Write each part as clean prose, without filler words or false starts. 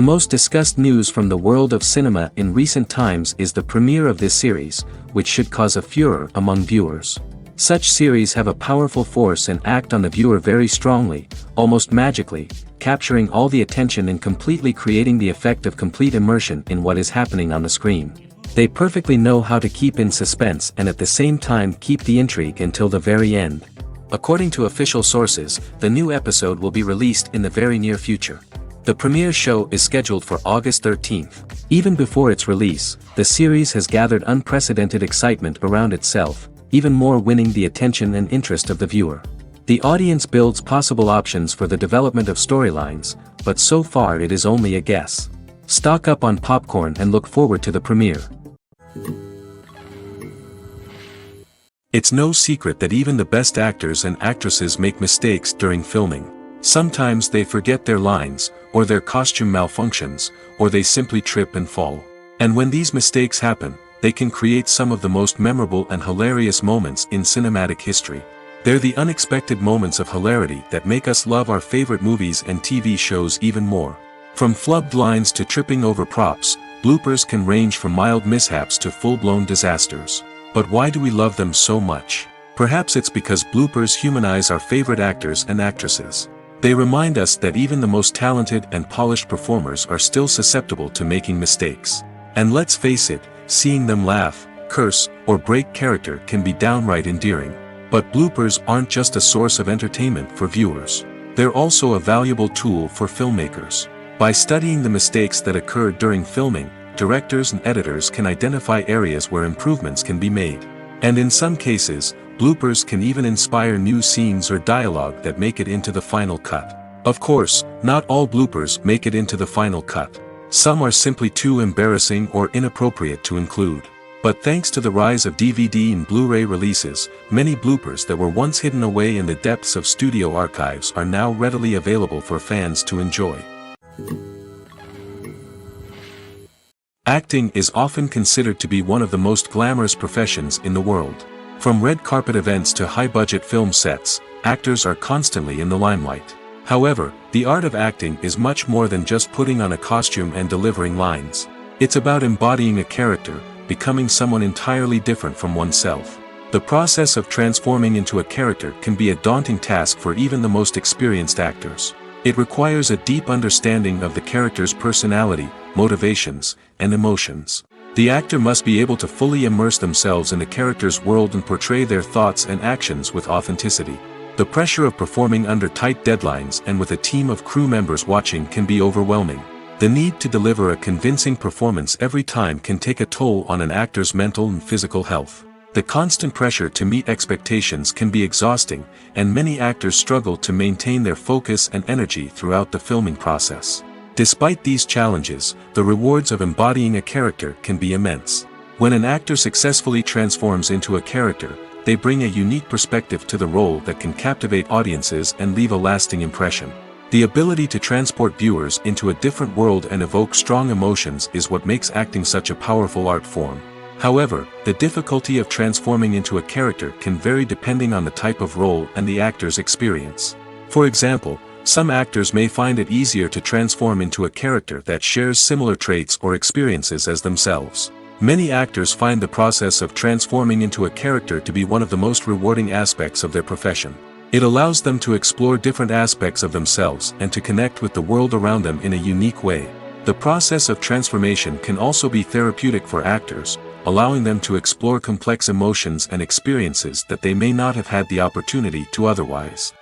most discussed news from the world of cinema in recent times is the premiere of this series, which should cause a furor among viewers. Such series have a powerful force and act on the viewer very strongly, almost magically, capturing all the attention and completely creating the effect of complete immersion in what is happening on the screen. They perfectly know how to keep in suspense and at the same time keep the intrigue until the very end. According to official sources, the new episode will be released in the very near future. The premiere show is scheduled for August 13th. Even before its release, the series has gathered unprecedented excitement around itself, even more winning the attention and interest of the viewer. The audience builds possible options for the development of storylines, but so far it is only a guess. Stock up on popcorn and look forward to the premiere. It's no secret that even the best actors and actresses make mistakes during filming. Sometimes they forget their lines, or their costume malfunctions, or they simply trip and fall. And when these mistakes happen, they can create some of the most memorable and hilarious moments in cinematic history. They're the unexpected moments of hilarity that make us love our favorite movies and TV shows even more. From flubbed lines to tripping over props, bloopers can range from mild mishaps to full-blown disasters. But why do we love them so much? Perhaps it's because bloopers humanize our favorite actors and actresses. They remind us that even the most talented and polished performers are still susceptible to making mistakes. And let's face it, seeing them laugh, curse, or break character can be downright endearing. But bloopers aren't just a source of entertainment for viewers. They're also a valuable tool for filmmakers. By studying the mistakes that occurred during filming, directors and editors can identify areas where improvements can be made. And in some cases, bloopers can even inspire new scenes or dialogue that make it into the final cut. Of course, not all bloopers make it into the final cut. Some are simply too embarrassing or inappropriate to include. But thanks to the rise of DVD and Blu-ray releases, many bloopers that were once hidden away in the depths of studio archives are now readily available for fans to enjoy. Acting is often considered to be one of the most glamorous professions in the world. From red carpet events to high-budget film sets, actors are constantly in the limelight. However, the art of acting is much more than just putting on a costume and delivering lines. It's about embodying a character, becoming someone entirely different from oneself. The process of transforming into a character can be a daunting task for even the most experienced actors. It requires a deep understanding of the character's personality, motivations, and emotions. The actor must be able to fully immerse themselves in the character's world and portray their thoughts and actions with authenticity. The pressure of performing under tight deadlines and with a team of crew members watching can be overwhelming. The need to deliver a convincing performance every time can take a toll on an actor's mental and physical health. The constant pressure to meet expectations can be exhausting, and many actors struggle to maintain their focus and energy throughout the filming process. Despite these challenges, the rewards of embodying a character can be immense. When an actor successfully transforms into a character, they bring a unique perspective to the role that can captivate audiences and leave a lasting impression. The ability to transport viewers into a different world and evoke strong emotions is what makes acting such a powerful art form. However, the difficulty of transforming into a character can vary depending on the type of role and the actor's experience. For example, some actors may find it easier to transform into a character that shares similar traits or experiences as themselves. Many actors find the process of transforming into a character to be one of the most rewarding aspects of their profession. It allows them to explore different aspects of themselves and to connect with the world around them in a unique way. The process of transformation can also be therapeutic for actors, allowing them to explore complex emotions and experiences that they may not have had the opportunity to otherwise.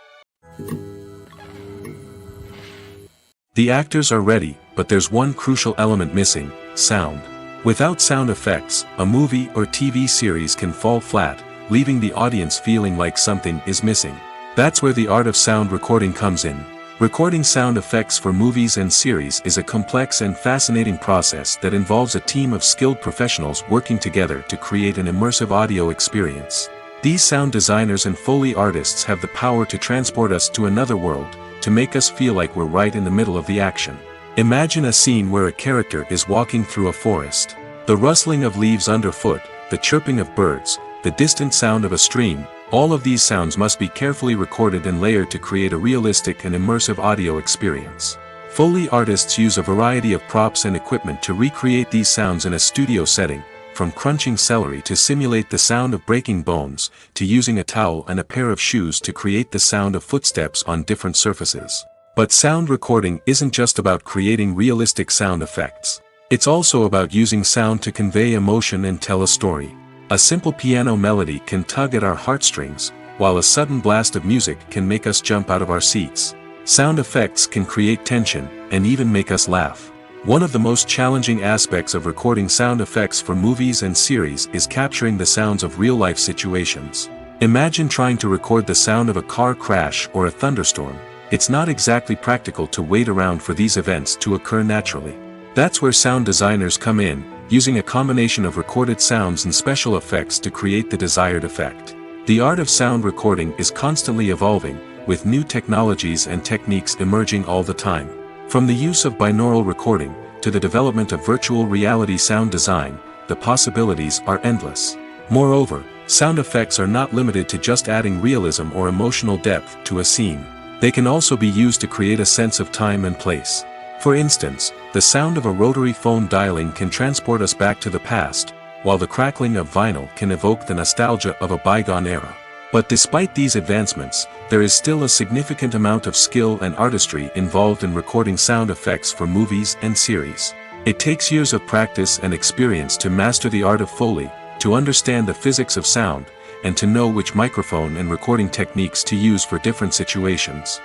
The actors are ready, but there's one crucial element missing: sound. Without sound effects, a movie or TV series can fall flat, leaving the audience feeling like something is missing. That's where the art of sound recording comes in. Recording sound effects for movies and series is a complex and fascinating process that involves a team of skilled professionals working together to create an immersive audio experience. These sound designers and Foley artists have the power to transport us to another world, to make us feel like we're right in the middle of the action. Imagine a scene where a character is walking through a forest. The rustling of leaves underfoot, the chirping of birds, the distant sound of a stream, all of these sounds must be carefully recorded and layered to create a realistic and immersive audio experience. Foley artists use a variety of props and equipment to recreate these sounds in a studio setting, from crunching celery to simulate the sound of breaking bones, to using a towel and a pair of shoes to create the sound of footsteps on different surfaces. But sound recording isn't just about creating realistic sound effects. It's also about using sound to convey emotion and tell a story. A simple piano melody can tug at our heartstrings, while a sudden blast of music can make us jump out of our seats. Sound effects can create tension, and even make us laugh. One of the most challenging aspects of recording sound effects for movies and series is capturing the sounds of real-life situations. Imagine trying to record the sound of a car crash or a thunderstorm. It's not exactly practical to wait around for these events to occur naturally. That's where sound designers come in, using a combination of recorded sounds and special effects to create the desired effect. The art of sound recording is constantly evolving, with new technologies and techniques emerging all the time. From the use of binaural recording, to the development of virtual reality sound design, the possibilities are endless. Moreover, sound effects are not limited to just adding realism or emotional depth to a scene. They can also be used to create a sense of time and place. For instance, the sound of a rotary phone dialing can transport us back to the past, while the crackling of vinyl can evoke the nostalgia of a bygone era. But despite these advancements, there is still a significant amount of skill and artistry involved in recording sound effects for movies and series. It takes years of practice and experience to master the art of Foley, to understand the physics of sound, and to know which microphone and recording techniques to use for different situations.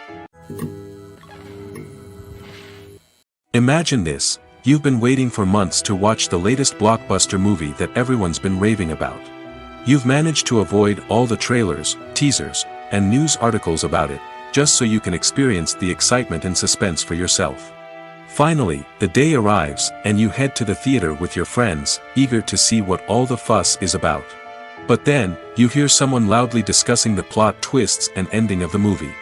Imagine this: you've been waiting for months to watch the latest blockbuster movie that everyone's been raving about. You've managed to avoid all the trailers, teasers, and news articles about it, just so you can experience the excitement and suspense for yourself. Finally, the day arrives, and you head to the theater with your friends, eager to see what all the fuss is about. But then, you hear someone loudly discussing the plot twists and ending of the movie.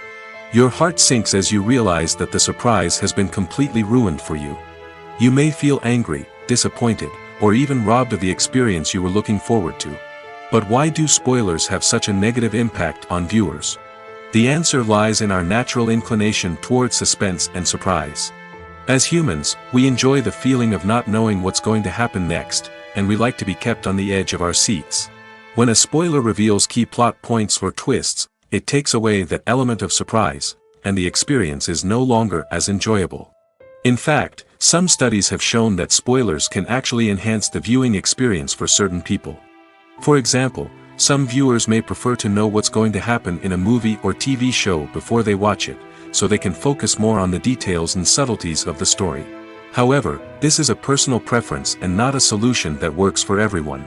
Your heart sinks as you realize that the surprise has been completely ruined for you. You may feel angry, disappointed, or even robbed of the experience you were looking forward to. But why do spoilers have such a negative impact on viewers? The answer lies in our natural inclination towards suspense and surprise. As humans, we enjoy the feeling of not knowing what's going to happen next, and we like to be kept on the edge of our seats. When a spoiler reveals key plot points or twists, it takes away that element of surprise, and the experience is no longer as enjoyable. In fact, some studies have shown that spoilers can actually enhance the viewing experience for certain people. For example, some viewers may prefer to know what's going to happen in a movie or TV show before they watch it, so they can focus more on the details and subtleties of the story. However, this is a personal preference and not a solution that works for everyone.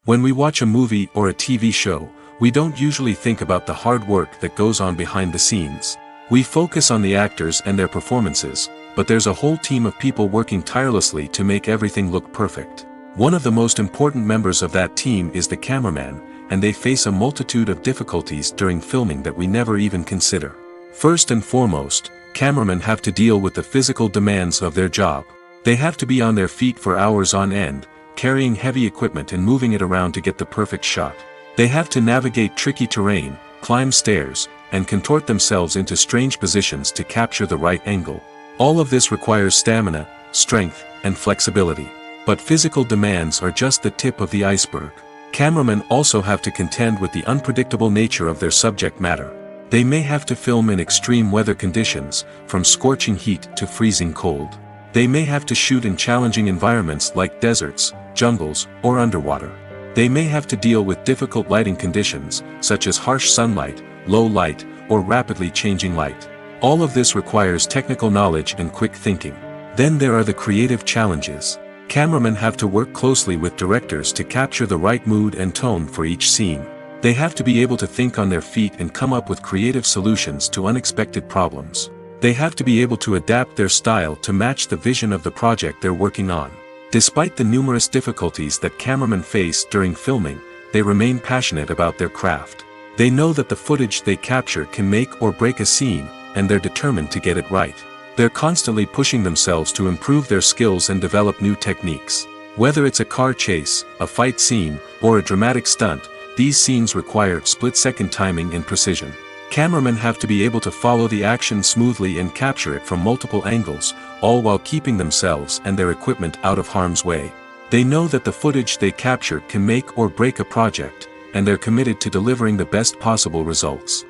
When we watch a movie or a TV show, we don't usually think about the hard work that goes on behind the scenes. We focus on the actors and their performances, but there's a whole team of people working tirelessly to make everything look perfect. One of the most important members of that team is the cameraman, and they face a multitude of difficulties during filming that we never even consider. First and foremost, cameramen have to deal with the physical demands of their job. They have to be on their feet for hours on end, carrying heavy equipment and moving it around to get the perfect shot. They have to navigate tricky terrain, climb stairs, and contort themselves into strange positions to capture the right angle. All of this requires stamina, strength, and flexibility. But physical demands are just the tip of the iceberg. Cameramen also have to contend with the unpredictable nature of their subject matter. They may have to film in extreme weather conditions, from scorching heat to freezing cold. They may have to shoot in challenging environments like deserts, jungles, or underwater. They may have to deal with difficult lighting conditions, such as harsh sunlight, low light, or rapidly changing light. All of this requires technical knowledge and quick thinking. Then there are the creative challenges. Cameramen have to work closely with directors to capture the right mood and tone for each scene. They have to be able to think on their feet and come up with creative solutions to unexpected problems. They have to be able to adapt their style to match the vision of the project they're working on. Despite the numerous difficulties that cameramen face during filming, they remain passionate about their craft. They know that the footage they capture can make or break a scene, and they're determined to get it right. They're constantly pushing themselves to improve their skills and develop new techniques. Whether it's a car chase, a fight scene, or a dramatic stunt, these scenes require split-second timing and precision. Cameramen have to be able to follow the action smoothly and capture it from multiple angles, all while keeping themselves and their equipment out of harm's way. They know that the footage they capture can make or break a project, and they're committed to delivering the best possible results.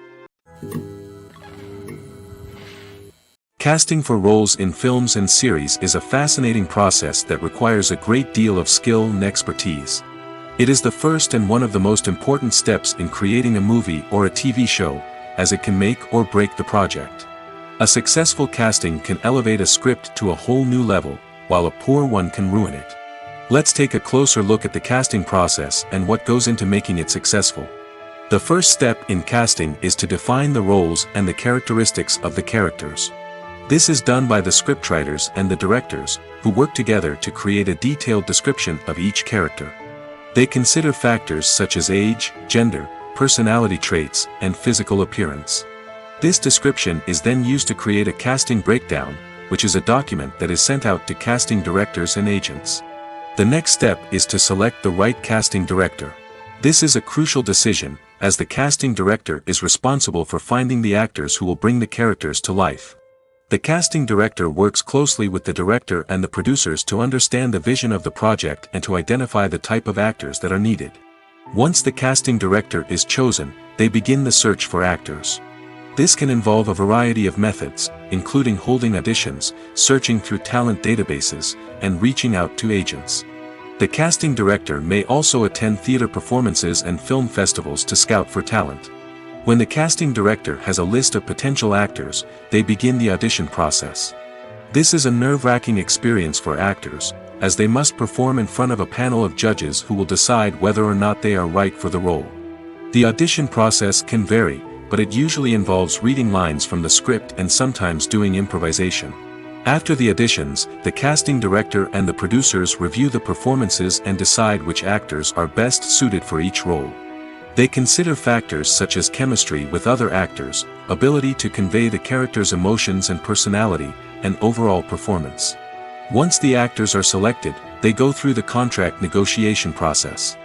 Casting for roles in films and series is a fascinating process that requires a great deal of skill and expertise. It is the first and one of the most important steps in creating a movie or a TV show, as it can make or break the project. A successful casting can elevate a script to a whole new level, while a poor one can ruin it. Let's take a closer look at the casting process and what goes into making it successful. The first step in casting is to define the roles and the characteristics of the characters. This is done by the scriptwriters and the directors, who work together to create a detailed description of each character. They consider factors such as age, gender, personality traits, and physical appearance. This description is then used to create a casting breakdown, which is a document that is sent out to casting directors and agents. The next step is to select the right casting director. This is a crucial decision, as the casting director is responsible for finding the actors who will bring the characters to life. The casting director works closely with the director and the producers to understand the vision of the project and to identify the type of actors that are needed. Once the casting director is chosen, they begin the search for actors. This can involve a variety of methods, including holding auditions, searching through talent databases, and reaching out to agents. The casting director may also attend theater performances and film festivals to scout for talent. When the casting director has a list of potential actors, they begin the audition process. This is a nerve-wracking experience for actors, as they must perform in front of a panel of judges who will decide whether or not they are right for the role. The audition process can vary, but it usually involves reading lines from the script and sometimes doing improvisation. After the auditions, the casting director and the producers review the performances and decide which actors are best suited for each role. They consider factors such as chemistry with other actors, ability to convey the character's emotions and personality, and overall performance. Once the actors are selected, they go through the contract negotiation process.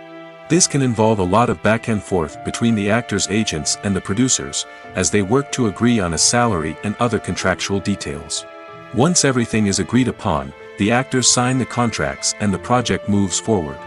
This can involve a lot of back and forth between the actors' agents and the producers, as they work to agree on a salary and other contractual details. Once everything is agreed upon, the actors sign the contracts and the project moves forward.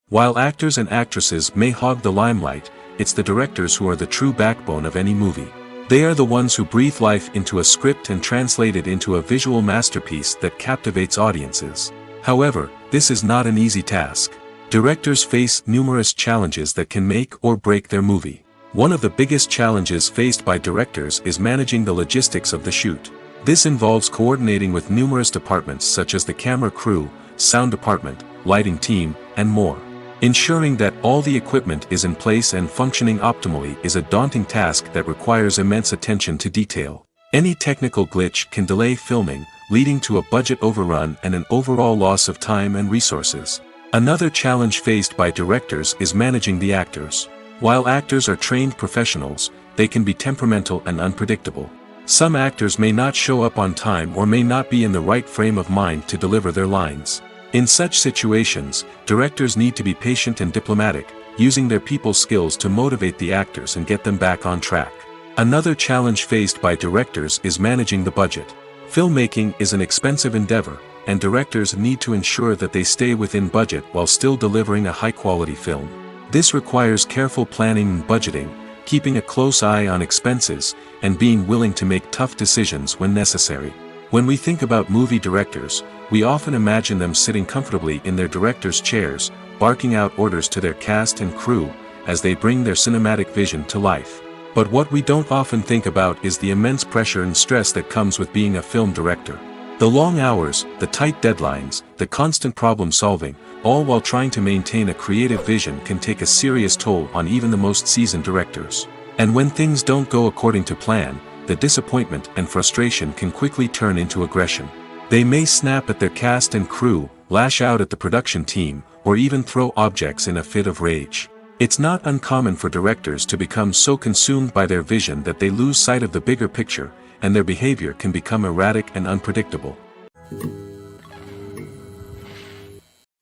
While actors and actresses may hog the limelight, it's the directors who are the true backbone of any movie. They are the ones who breathe life into a script and translate it into a visual masterpiece that captivates audiences. However, this is not an easy task. Directors face numerous challenges that can make or break their movie. One of the biggest challenges faced by directors is managing the logistics of the shoot. This involves coordinating with numerous departments such as the camera crew, sound department, lighting team, and more. Ensuring that all the equipment is in place and functioning optimally is a daunting task that requires immense attention to detail. Any technical glitch can delay filming, leading to a budget overrun and an overall loss of time and resources. Another challenge faced by directors is managing the actors. While actors are trained professionals, they can be temperamental and unpredictable. Some actors may not show up on time or may not be in the right frame of mind to deliver their lines. In such situations, directors need to be patient and diplomatic, using their people skills to motivate the actors and get them back on track. Another challenge faced by directors is managing the budget. Filmmaking is an expensive endeavor, and directors need to ensure that they stay within budget while still delivering a high-quality film. This requires careful planning and budgeting, keeping a close eye on expenses, and being willing to make tough decisions when necessary. When we think about movie directors, we often imagine them sitting comfortably in their director's chairs, barking out orders to their cast and crew, as they bring their cinematic vision to life. But what we don't often think about is the immense pressure and stress that comes with being a film director. The long hours, the tight deadlines, the constant problem solving, all while trying to maintain a creative vision can take a serious toll on even the most seasoned directors. And when things don't go according to plan, the disappointment and frustration can quickly turn into aggression. They may snap at their cast and crew, lash out at the production team, or even throw objects in a fit of rage. It's not uncommon for directors to become so consumed by their vision that they lose sight of the bigger picture, and their behavior can become erratic and unpredictable.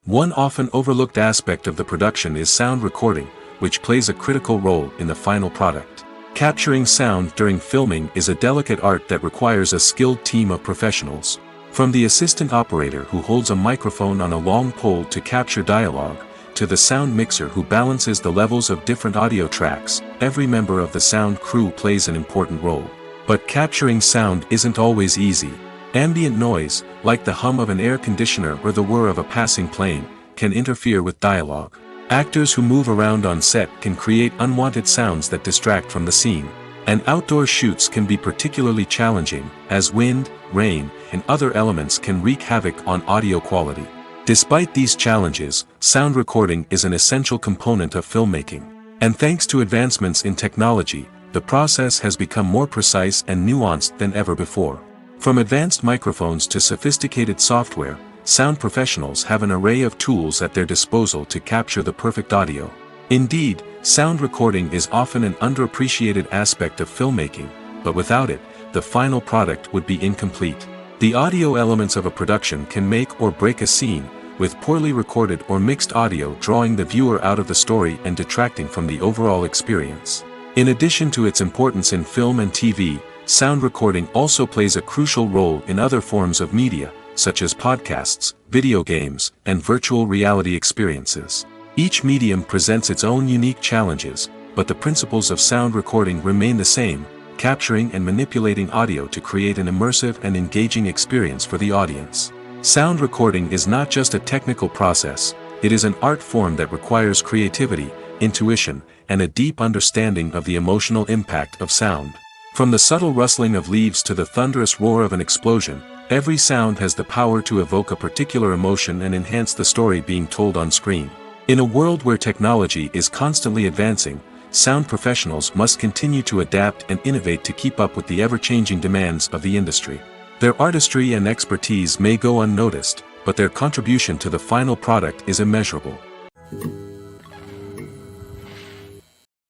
One often overlooked aspect of the production is sound recording, which plays a critical role in the final product. Capturing sound during filming is a delicate art that requires a skilled team of professionals. From the assistant operator who holds a microphone on a long pole to capture dialogue, to the sound mixer who balances the levels of different audio tracks, every member of the sound crew plays an important role. But capturing sound isn't always easy. Ambient noise, like the hum of an air conditioner or the whir of a passing plane, can interfere with dialogue. Actors who move around on set can create unwanted sounds that distract from the scene. And outdoor shoots can be particularly challenging, as wind, rain, and other elements can wreak havoc on audio quality. Despite these challenges, sound recording is an essential component of filmmaking. And thanks to advancements in technology, the process has become more precise and nuanced than ever before. From advanced microphones to sophisticated software, sound professionals have an array of tools at their disposal to capture the perfect audio. Indeed, sound recording is often an underappreciated aspect of filmmaking, but without it, the final product would be incomplete. The audio elements of a production can make or break a scene, with poorly recorded or mixed audio drawing the viewer out of the story and detracting from the overall experience. In addition to its importance in film and TV, sound recording also plays a crucial role in other forms of media, such as podcasts, video games, and virtual reality experiences. Each medium presents its own unique challenges, but the principles of sound recording remain the same: capturing and manipulating audio to create an immersive and engaging experience for the audience. Sound recording is not just a technical process, it is an art form that requires creativity, intuition, and a deep understanding of the emotional impact of sound. From the subtle rustling of leaves to the thunderous roar of an explosion, every sound has the power to evoke a particular emotion and enhance the story being told on screen. In a world where technology is constantly advancing, sound professionals must continue to adapt and innovate to keep up with the ever-changing demands of the industry. Their artistry and expertise may go unnoticed, but their contribution to the final product is immeasurable.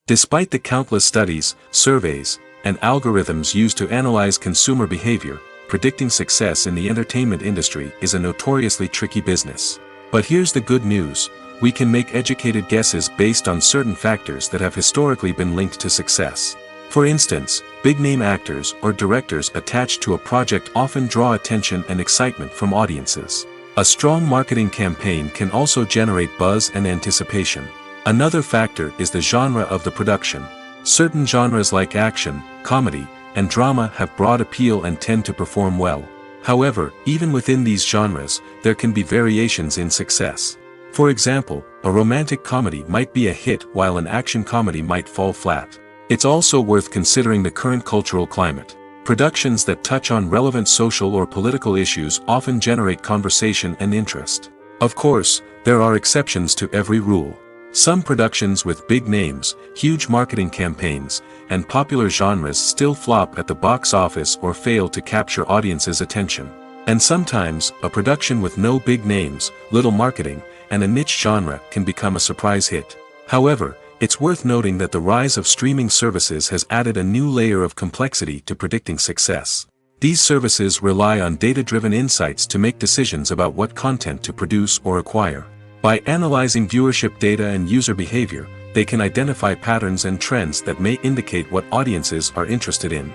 Despite the countless studies, surveys, and algorithms used to analyze consumer behavior, predicting success in the entertainment industry is a notoriously tricky business. But here's the good news: we can make educated guesses based on certain factors that have historically been linked to success. For instance, big-name actors or directors attached to a project often draw attention and excitement from audiences. A strong marketing campaign can also generate buzz and anticipation. Another factor is the genre of the production. Certain genres like action, comedy, and drama have broad appeal and tend to perform well. However, even within these genres, there can be variations in success. For example, a romantic comedy might be a hit while an action comedy might fall flat. It's also worth considering the current cultural climate. Productions that touch on relevant social or political issues often generate conversation and interest. Of course, there are exceptions to every rule. Some productions with big names, huge marketing campaigns, and popular genres still flop at the box office or fail to capture audiences' attention. And sometimes, a production with no big names, little marketing, and a niche genre can become a surprise hit. However, it's worth noting that the rise of streaming services has added a new layer of complexity to predicting success. These services rely on data-driven insights to make decisions about what content to produce or acquire. By analyzing viewership data and user behavior, they can identify patterns and trends that may indicate what audiences are interested in.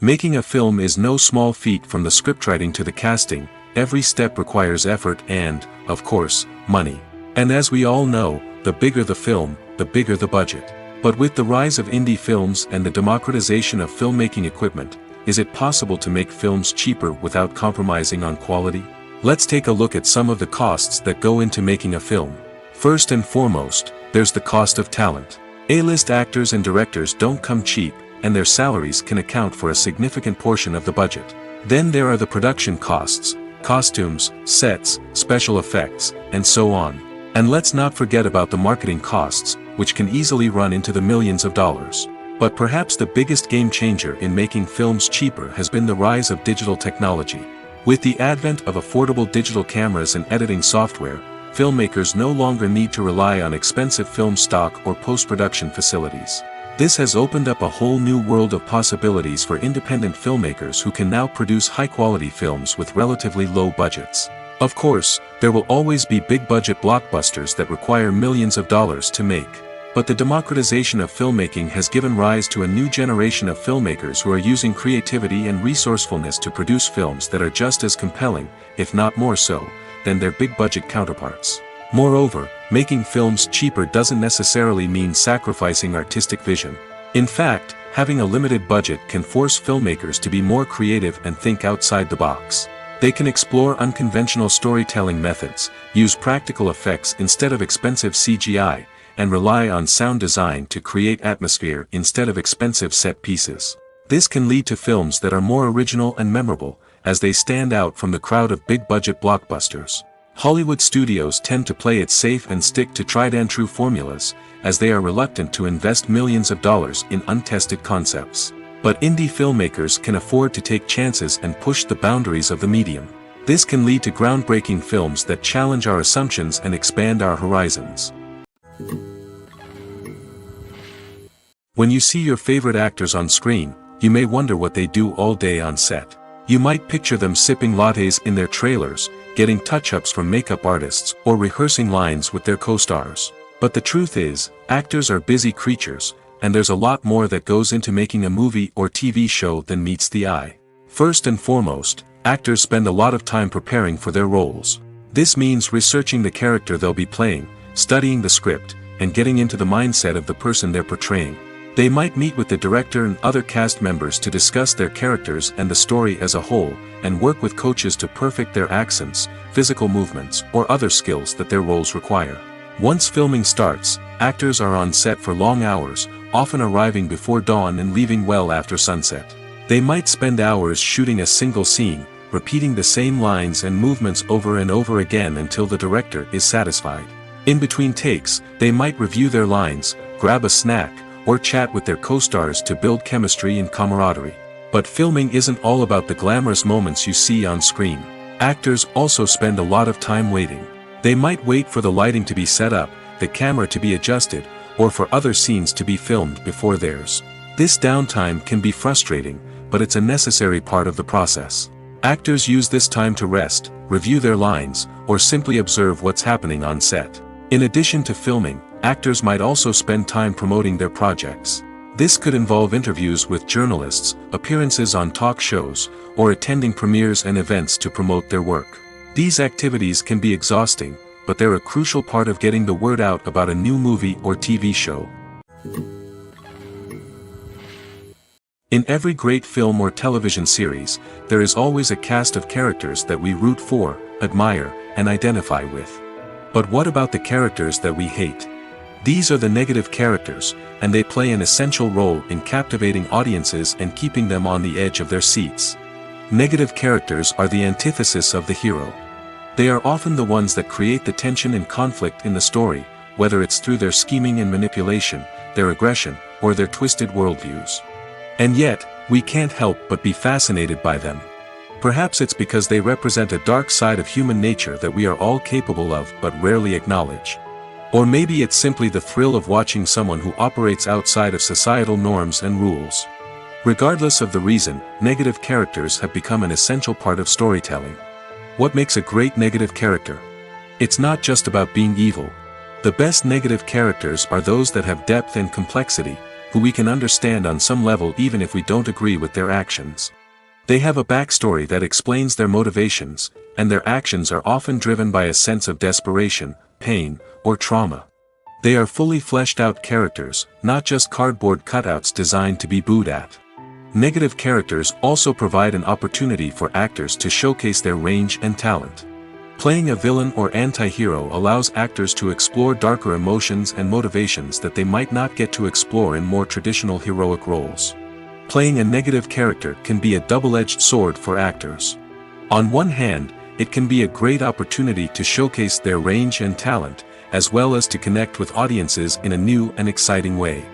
Making a film is no small feat. From the scriptwriting to the casting, every step requires effort and, of course, money. And as we all know, the bigger the film, the bigger the budget. But with the rise of indie films and the democratization of filmmaking equipment, is it possible to make films cheaper without compromising on quality? Let's take a look at some of the costs that go into making a film. First and foremost, there's the cost of talent. A-list actors and directors don't come cheap, and their salaries can account for a significant portion of the budget. Then there are the production costs, costumes, sets, special effects, and so on. And let's not forget about the marketing costs, which can easily run into the millions of dollars. But perhaps the biggest game changer in making films cheaper has been the rise of digital technology. With the advent of affordable digital cameras and editing software, filmmakers no longer need to rely on expensive film stock or post-production facilities. This has opened up a whole new world of possibilities for independent filmmakers who can now produce high-quality films with relatively low budgets. Of course, there will always be big-budget blockbusters that require millions of dollars to make. But the democratization of filmmaking has given rise to a new generation of filmmakers who are using creativity and resourcefulness to produce films that are just as compelling, if not more so, than their big-budget counterparts. Moreover, making films cheaper doesn't necessarily mean sacrificing artistic vision. In fact, having a limited budget can force filmmakers to be more creative and think outside the box. They can explore unconventional storytelling methods, use practical effects instead of expensive CGI, and rely on sound design to create atmosphere instead of expensive set pieces. This can lead to films that are more original and memorable, as they stand out from the crowd of big-budget blockbusters. Hollywood studios tend to play it safe and stick to tried-and-true formulas, as they are reluctant to invest millions of dollars in untested concepts. But indie filmmakers can afford to take chances and push the boundaries of the medium. This can lead to groundbreaking films that challenge our assumptions and expand our horizons. When you see your favorite actors on screen, you may wonder what they do all day on set. You might picture them sipping lattes in their trailers, getting touch-ups from makeup artists, or rehearsing lines with their co-stars. But the truth is, actors are busy creatures, and there's a lot more that goes into making a movie or TV show than meets the eye. First and foremost, actors spend a lot of time preparing for their roles. This means researching the character they'll be playing, studying the script, and getting into the mindset of the person they're portraying. They might meet with the director and other cast members to discuss their characters and the story as a whole, and work with coaches to perfect their accents, physical movements, or other skills that their roles require. Once filming starts, actors are on set for long hours, often arriving before dawn and leaving well after sunset. They might spend hours shooting a single scene, repeating the same lines and movements over and over again until the director is satisfied. In between takes, they might review their lines, grab a snack, or chat with their co-stars to build chemistry and camaraderie. But filming isn't all about the glamorous moments you see on screen. Actors also spend a lot of time waiting. They might wait for the lighting to be set up, the camera to be adjusted, or for other scenes to be filmed before theirs. This downtime can be frustrating, but it's a necessary part of the process. Actors use this time to rest, review their lines, or simply observe what's happening on set. In addition to filming, actors might also spend time promoting their projects. This could involve interviews with journalists, appearances on talk shows, or attending premieres and events to promote their work. These activities can be exhausting, but they're a crucial part of getting the word out about a new movie or TV show. In every great film or television series, there is always a cast of characters that we root for, admire, and identify with. But what about the characters that we hate? These are the negative characters, and they play an essential role in captivating audiences and keeping them on the edge of their seats. Negative characters are the antithesis of the hero. They are often the ones that create the tension and conflict in the story, whether it's through their scheming and manipulation, their aggression, or their twisted worldviews. And yet, we can't help but be fascinated by them. Perhaps it's because they represent a dark side of human nature that we are all capable of but rarely acknowledge. Or maybe it's simply the thrill of watching someone who operates outside of societal norms and rules. Regardless of the reason, negative characters have become an essential part of storytelling. What makes a great negative character? It's not just about being evil. The best negative characters are those that have depth and complexity, who we can understand on some level even if we don't agree with their actions. They have a backstory that explains their motivations, and their actions are often driven by a sense of desperation, pain, or trauma. They are fully fleshed out characters, not just cardboard cutouts designed to be booed at. Negative characters also provide an opportunity for actors to showcase their range and talent. Playing a villain or anti-hero allows actors to explore darker emotions and motivations that they might not get to explore in more traditional heroic roles. Playing a negative character can be a double-edged sword for actors. On one hand, it can be a great opportunity to showcase their range and talent, as well as to connect with audiences in a new and exciting way.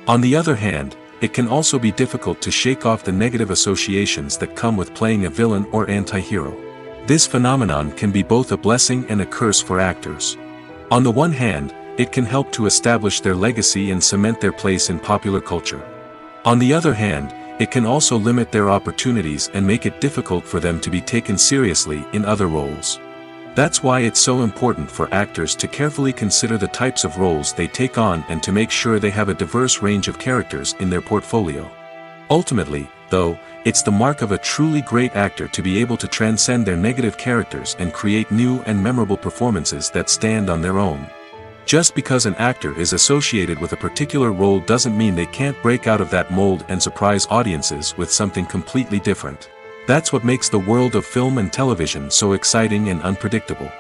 On the other hand, it can also be difficult to shake off the negative associations that come with playing a villain or anti-hero. This phenomenon can be both a blessing and a curse for actors. On the one hand, it can help to establish their legacy and cement their place in popular culture. On the other hand, it can also limit their opportunities and make it difficult for them to be taken seriously in other roles. That's why it's so important for actors to carefully consider the types of roles they take on and to make sure they have a diverse range of characters in their portfolio. Ultimately, though, it's the mark of a truly great actor to be able to transcend their negative characters and create new and memorable performances that stand on their own. Just because an actor is associated with a particular role doesn't mean they can't break out of that mold and surprise audiences with something completely different. That's what makes the world of film and television so exciting and unpredictable.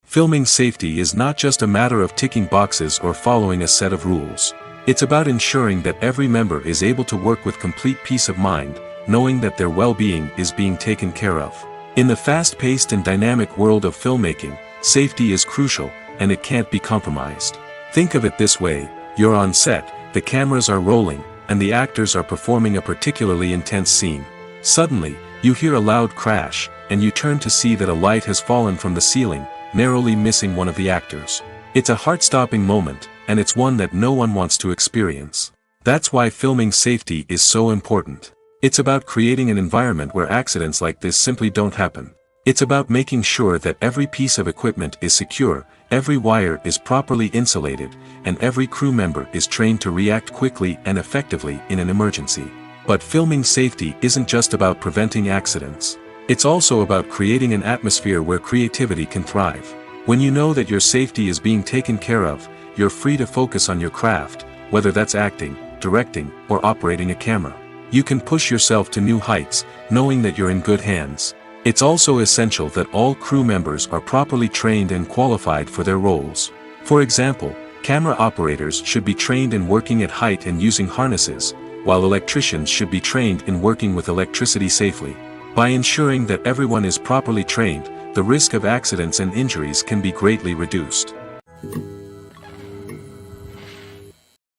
Filming safety is not just a matter of ticking boxes or following a set of rules. It's about ensuring that every member is able to work with complete peace of mind, knowing that their well-being is being taken care of. In the fast-paced and dynamic world of filmmaking, safety is crucial, and it can't be compromised. Think of it this way: you're on set, the cameras are rolling, and the actors are performing a particularly intense scene. Suddenly, you hear a loud crash, and you turn to see that a light has fallen from the ceiling, narrowly missing one of the actors. It's a heart-stopping moment, and it's one that no one wants to experience. That's why filming safety is so important. It's about creating an environment where accidents like this simply don't happen. It's about making sure that every piece of equipment is secure, every wire is properly insulated, and every crew member is trained to react quickly and effectively in an emergency. But filming safety isn't just about preventing accidents. It's also about creating an atmosphere where creativity can thrive. When you know that your safety is being taken care of, you're free to focus on your craft, whether that's acting, directing, or operating a camera. You can push yourself to new heights, knowing that you're in good hands. It's also essential that all crew members are properly trained and qualified for their roles. For example, camera operators should be trained in working at height and using harnesses, while electricians should be trained in working with electricity safely. By ensuring that everyone is properly trained, the risk of accidents and injuries can be greatly reduced.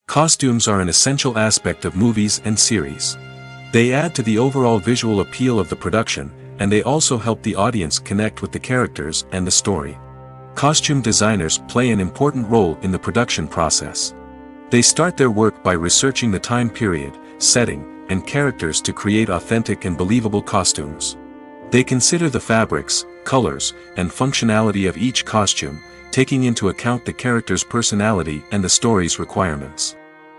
Costumes are an essential aspect of movies and series. They add to the overall visual appeal of the production, and they also help the audience connect with the characters and the story. Costume designers play an important role in the production process. They start their work by researching the time period, setting, and characters to create authentic and believable costumes. They consider the fabrics, colors, and functionality of each costume, taking into account the character's personality and the story's requirements.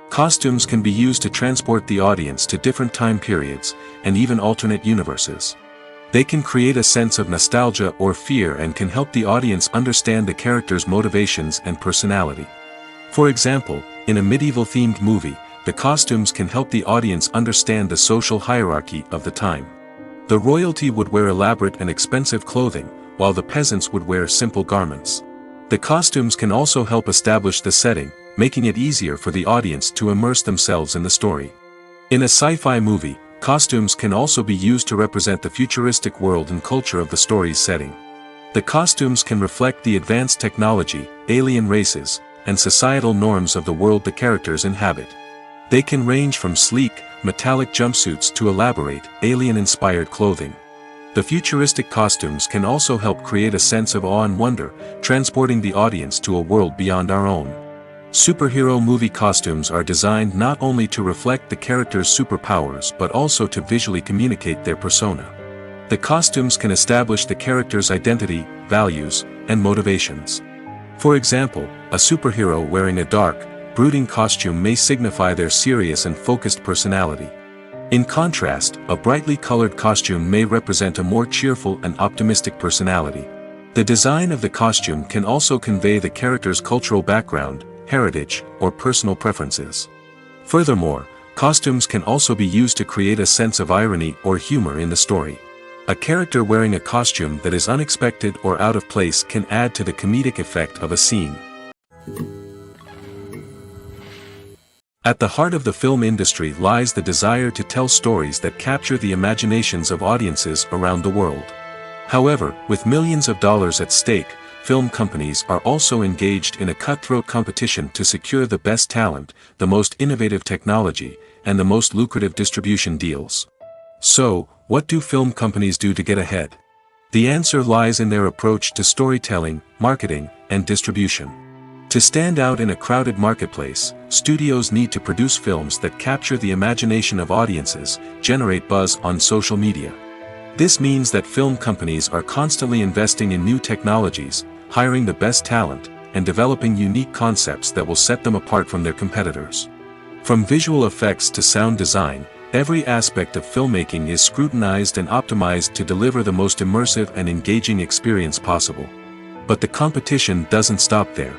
Costumes can be used to transport the audience to different time periods, and even alternate universes. They can create a sense of nostalgia or fear and can help the audience understand the character's motivations and personality. For example, in a medieval-themed movie, the costumes can help the audience understand the social hierarchy of the time. The royalty would wear elaborate and expensive clothing, while the peasants would wear simple garments. The costumes can also help establish the setting, making it easier for the audience to immerse themselves in the story. In a sci-fi movie, costumes can also be used to represent the futuristic world and culture of the story's setting. The costumes can reflect the advanced technology, alien races, and societal norms of the world the characters inhabit. They can range from sleek, metallic jumpsuits to elaborate, alien-inspired clothing. The futuristic costumes can also help create a sense of awe and wonder, transporting the audience to a world beyond our own. Superhero movie costumes are designed not only to reflect the character's superpowers but also to visually communicate their persona. The costumes can establish the character's identity, values, and motivations. For example, a superhero wearing a dark, brooding costume may signify their serious and focused personality. In contrast, a brightly colored costume may represent a more cheerful and optimistic personality. The design of the costume can also convey the character's cultural background, heritage, or personal preferences. Furthermore, costumes can also be used to create a sense of irony or humor in the story. A character wearing a costume that is unexpected or out of place can add to the comedic effect of a scene. At the heart of the film industry lies the desire to tell stories that capture the imaginations of audiences around the world. However, with millions of dollars at stake, film companies are also engaged in a cutthroat competition to secure the best talent, the most innovative technology, and the most lucrative distribution deals. So, what do film companies do to get ahead? The answer lies in their approach to storytelling, marketing, and distribution. To stand out in a crowded marketplace, studios need to produce films that capture the imagination of audiences, generate buzz on social media, This means that film companies are constantly investing in new technologies, hiring the best talent, and developing unique concepts that will set them apart from their competitors. From visual effects to sound design, every aspect of filmmaking is scrutinized and optimized to deliver the most immersive and engaging experience possible. But the competition doesn't stop there.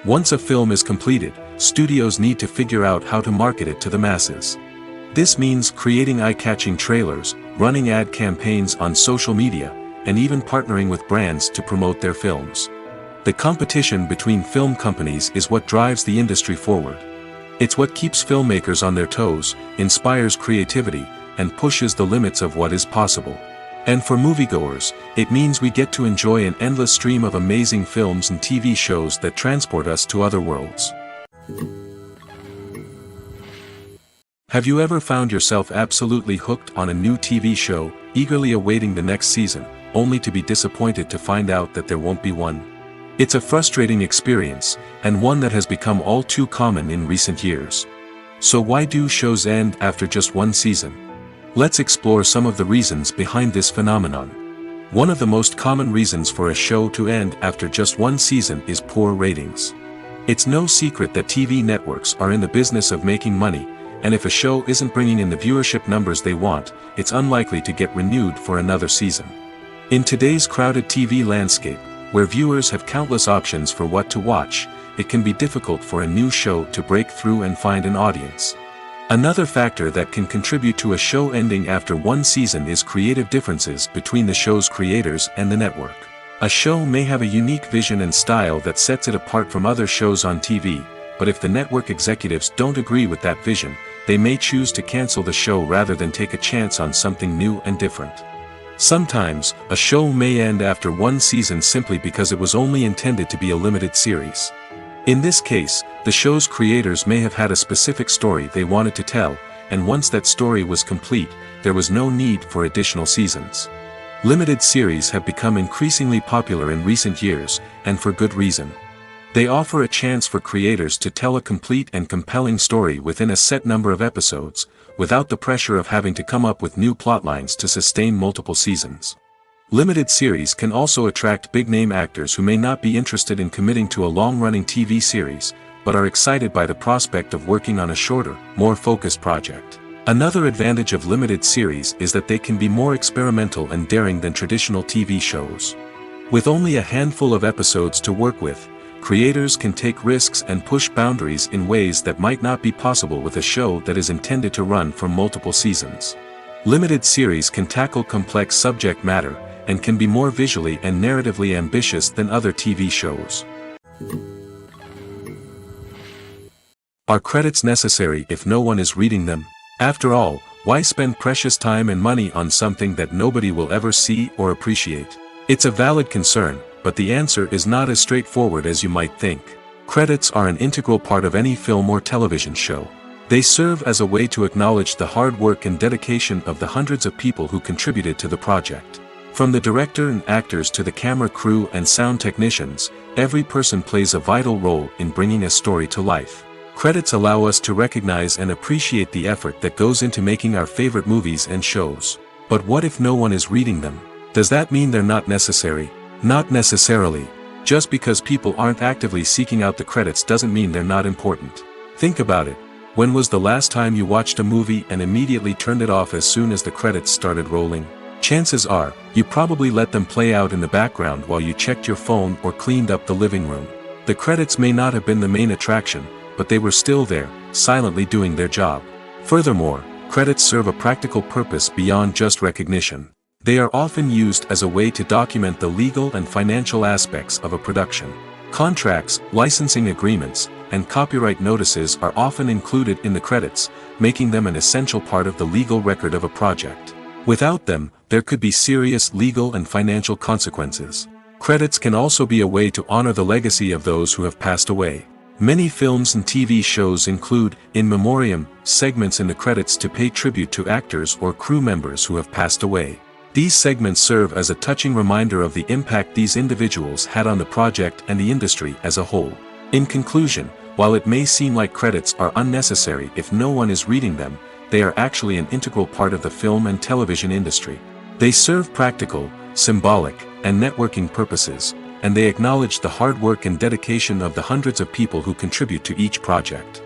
Once a film is completed, studios need to figure out how to market it to the masses. This means creating eye-catching trailers, running ad campaigns on social media, and even partnering with brands to promote their films. The competition between film companies is what drives the industry forward. It's what keeps filmmakers on their toes, inspires creativity, and pushes the limits of what is possible. And for moviegoers, it means we get to enjoy an endless stream of amazing films and TV shows that transport us to other worlds. Have you ever found yourself absolutely hooked on a new TV show, eagerly awaiting the next season, only to be disappointed to find out that there won't be one? It's a frustrating experience, and one that has become all too common in recent years. So why do shows end after just one season? Let's explore some of the reasons behind this phenomenon. One of the most common reasons for a show to end after just one season is poor ratings. It's no secret that TV networks are in the business of making money, and if a show isn't bringing in the viewership numbers they want, it's unlikely to get renewed for another season. In today's crowded TV landscape, where viewers have countless options for what to watch, it can be difficult for a new show to break through and find an audience. Another factor that can contribute to a show ending after one season is creative differences between the show's creators and the network. A show may have a unique vision and style that sets it apart from other shows on TV, but if the network executives don't agree with that vision, they may choose to cancel the show rather than take a chance on something new and different. Sometimes, a show may end after one season simply because it was only intended to be a limited series. In this case, the show's creators may have had a specific story they wanted to tell, and once that story was complete, there was no need for additional seasons. Limited series have become increasingly popular in recent years, and for good reason. They offer a chance for creators to tell a complete and compelling story within a set number of episodes, without the pressure of having to come up with new plotlines to sustain multiple seasons. Limited series can also attract big-name actors who may not be interested in committing to a long-running TV series, but are excited by the prospect of working on a shorter, more focused project. Another advantage of limited series is that they can be more experimental and daring than traditional TV shows. With only a handful of episodes to work with, creators can take risks and push boundaries in ways that might not be possible with a show that is intended to run for multiple seasons. Limited series can tackle complex subject matter, and can be more visually and narratively ambitious than other TV shows. Are credits necessary if no one is reading them? After all, why spend precious time and money on something that nobody will ever see or appreciate? It's a valid concern, but the answer is not as straightforward as you might think. Credits are an integral part of any film or television show. They serve as a way to acknowledge the hard work and dedication of the hundreds of people who contributed to the project. From the director and actors to the camera crew and sound technicians, every person plays a vital role in bringing a story to life. Credits allow us to recognize and appreciate the effort that goes into making our favorite movies and shows. But what if no one is reading them? Does that mean they're not necessary? Not necessarily. Just because people aren't actively seeking out the credits doesn't mean they're not important. Think about it. When was the last time you watched a movie and immediately turned it off as soon as the credits started rolling? Chances are, you probably let them play out in the background while you checked your phone or cleaned up the living room. The credits may not have been the main attraction, but they were still there, silently doing their job. Furthermore, credits serve a practical purpose beyond just recognition. They are often used as a way to document the legal and financial aspects of a production. Contracts, licensing agreements, and copyright notices are often included in the credits, making them an essential part of the legal record of a project. Without them, there could be serious legal and financial consequences. Credits can also be a way to honor the legacy of those who have passed away. Many films and TV shows include, in memoriam, segments in the credits to pay tribute to actors or crew members who have passed away. These segments serve as a touching reminder of the impact these individuals had on the project and the industry as a whole. In conclusion, while it may seem like credits are unnecessary if no one is reading them, they are actually an integral part of the film and television industry. They serve practical, symbolic, and networking purposes, and they acknowledge the hard work and dedication of the hundreds of people who contribute to each project.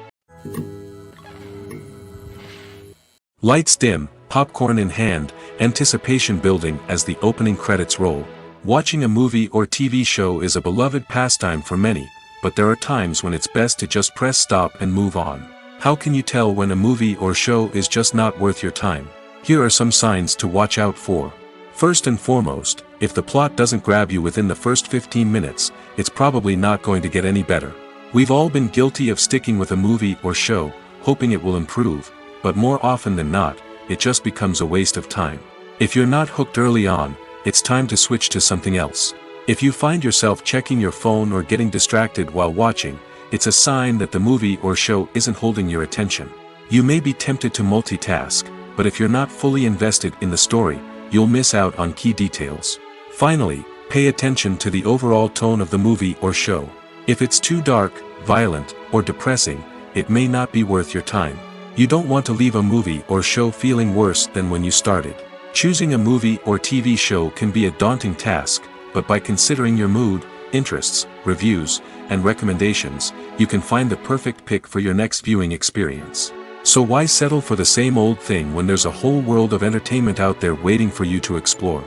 Lights dim, popcorn in hand, anticipation building as the opening credits roll. Watching a movie or TV show is a beloved pastime for many, but there are times when it's best to just press stop and move on. How can you tell when a movie or show is just not worth your time? Here are some signs to watch out for. First and foremost, if the plot doesn't grab you within the first 15 minutes, it's probably not going to get any better. We've all been guilty of sticking with a movie or show, hoping it will improve, but more often than not, it just becomes a waste of time. If you're not hooked early on, it's time to switch to something else. If you find yourself checking your phone or getting distracted while watching, it's a sign that the movie or show isn't holding your attention. You may be tempted to multitask, but if you're not fully invested in the story, you'll miss out on key details. Finally, pay attention to the overall tone of the movie or show. If it's too dark, violent, or depressing, it may not be worth your time. You don't want to leave a movie or show feeling worse than when you started. Choosing a movie or TV show can be a daunting task, but by considering your mood, interests, reviews, and recommendations, you can find the perfect pick for your next viewing experience. So why settle for the same old thing when there's a whole world of entertainment out there waiting for you to explore?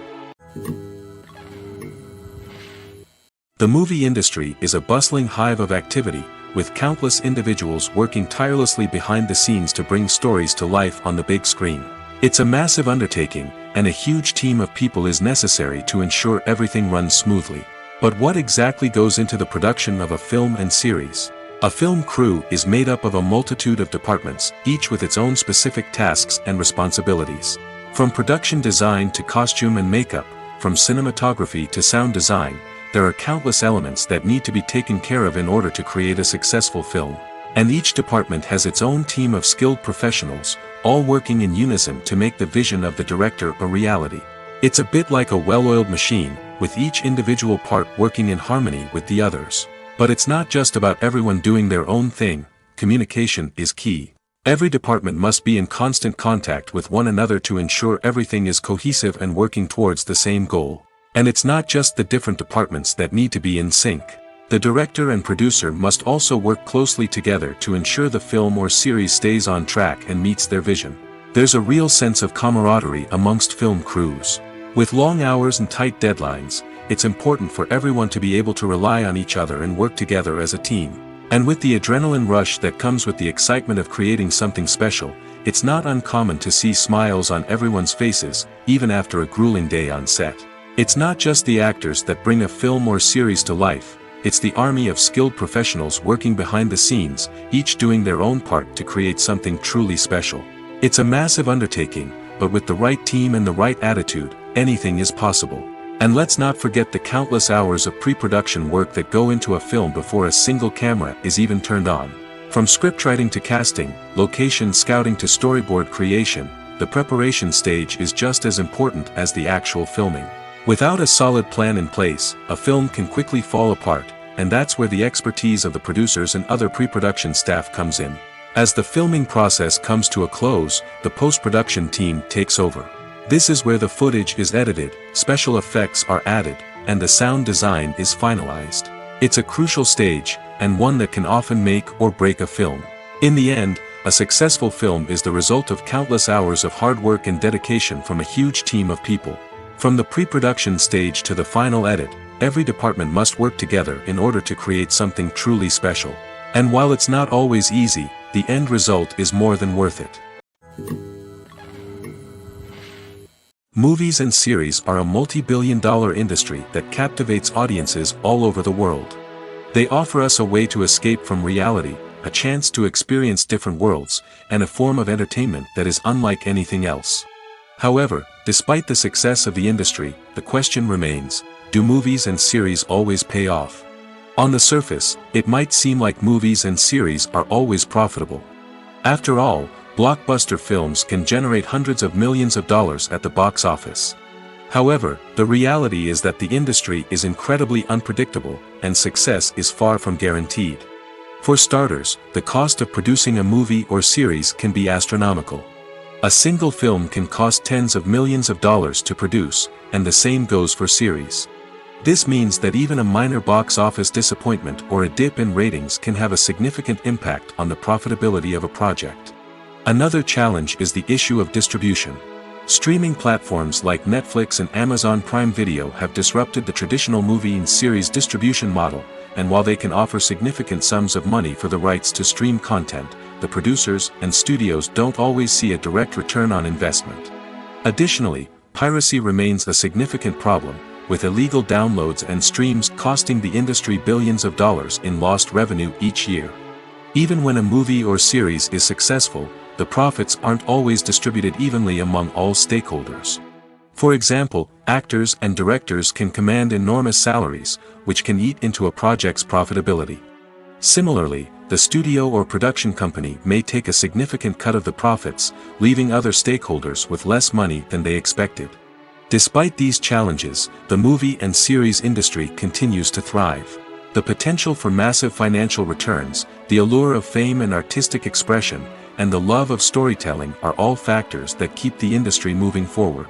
The movie industry is a bustling hive of activity, with countless individuals working tirelessly behind the scenes to bring stories to life on the big screen. It's a massive undertaking, and a huge team of people is necessary to ensure everything runs smoothly. But what exactly goes into the production of a film and series? A film crew is made up of a multitude of departments, each with its own specific tasks and responsibilities. From production design to costume and makeup, from cinematography to sound design, there are countless elements that need to be taken care of in order to create a successful film. And each department has its own team of skilled professionals, all working in unison to make the vision of the director a reality. It's a bit like a well-oiled machine, with each individual part working in harmony with the others. But it's not just about everyone doing their own thing. Communication is key. Every department must be in constant contact with one another to ensure everything is cohesive and working towards the same goal. And it's not just the different departments that need to be in sync. The director and producer must also work closely together to ensure the film or series stays on track and meets their vision. There's a real sense of camaraderie amongst film crews. With long hours and tight deadlines, it's important for everyone to be able to rely on each other and work together as a team. And with the adrenaline rush that comes with the excitement of creating something special, it's not uncommon to see smiles on everyone's faces, even after a grueling day on set. It's not just the actors that bring a film or series to life, it's the army of skilled professionals working behind the scenes, each doing their own part to create something truly special. It's a massive undertaking, but with the right team and the right attitude, anything is possible. And let's not forget the countless hours of pre-production work that go into a film before a single camera is even turned on. From scriptwriting to casting, location scouting to storyboard creation, the preparation stage is just as important as the actual filming. Without a solid plan in place, a film can quickly fall apart, and that's where the expertise of the producers and other pre-production staff comes in. As the filming process comes to a close, the post-production team takes over. This is where the footage is edited, special effects are added, and the sound design is finalized. It's a crucial stage, and one that can often make or break a film. In the end, a successful film is the result of countless hours of hard work and dedication from a huge team of people. From the pre-production stage to the final edit, every department must work together in order to create something truly special. And while it's not always easy, the end result is more than worth it. Movies and series are a multi-billion-dollar industry that captivates audiences all over the world. They offer us a way to escape from reality, a chance to experience different worlds, and a form of entertainment that is unlike anything else. However, despite the success of the industry, the question remains, do movies and series always pay off? On the surface, it might seem like movies and series are always profitable. After all, blockbuster films can generate hundreds of millions of dollars at the box office. However, the reality is that the industry is incredibly unpredictable, and success is far from guaranteed. For starters, the cost of producing a movie or series can be astronomical. A single film can cost tens of millions of dollars to produce, and the same goes for series. This means that even a minor box office disappointment or a dip in ratings can have a significant impact on the profitability of a project. Another challenge is the issue of distribution. Streaming platforms like Netflix and Amazon Prime Video have disrupted the traditional movie and series distribution model, and while they can offer significant sums of money for the rights to stream content, the producers and studios don't always see a direct return on investment. Additionally, piracy remains a significant problem, with illegal downloads and streams costing the industry billions of dollars in lost revenue each year. Even when a movie or series is successful, the profits aren't always distributed evenly among all stakeholders. For example, actors and directors can command enormous salaries, which can eat into a project's profitability. Similarly, the studio or production company may take a significant cut of the profits, leaving other stakeholders with less money than they expected. Despite these challenges, the movie and series industry continues to thrive. The potential for massive financial returns, the allure of fame and artistic expression, and the love of storytelling are all factors that keep the industry moving forward.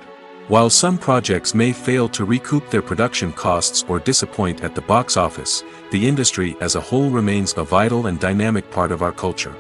While some projects may fail to recoup their production costs or disappoint at the box office, the industry as a whole remains a vital and dynamic part of our culture.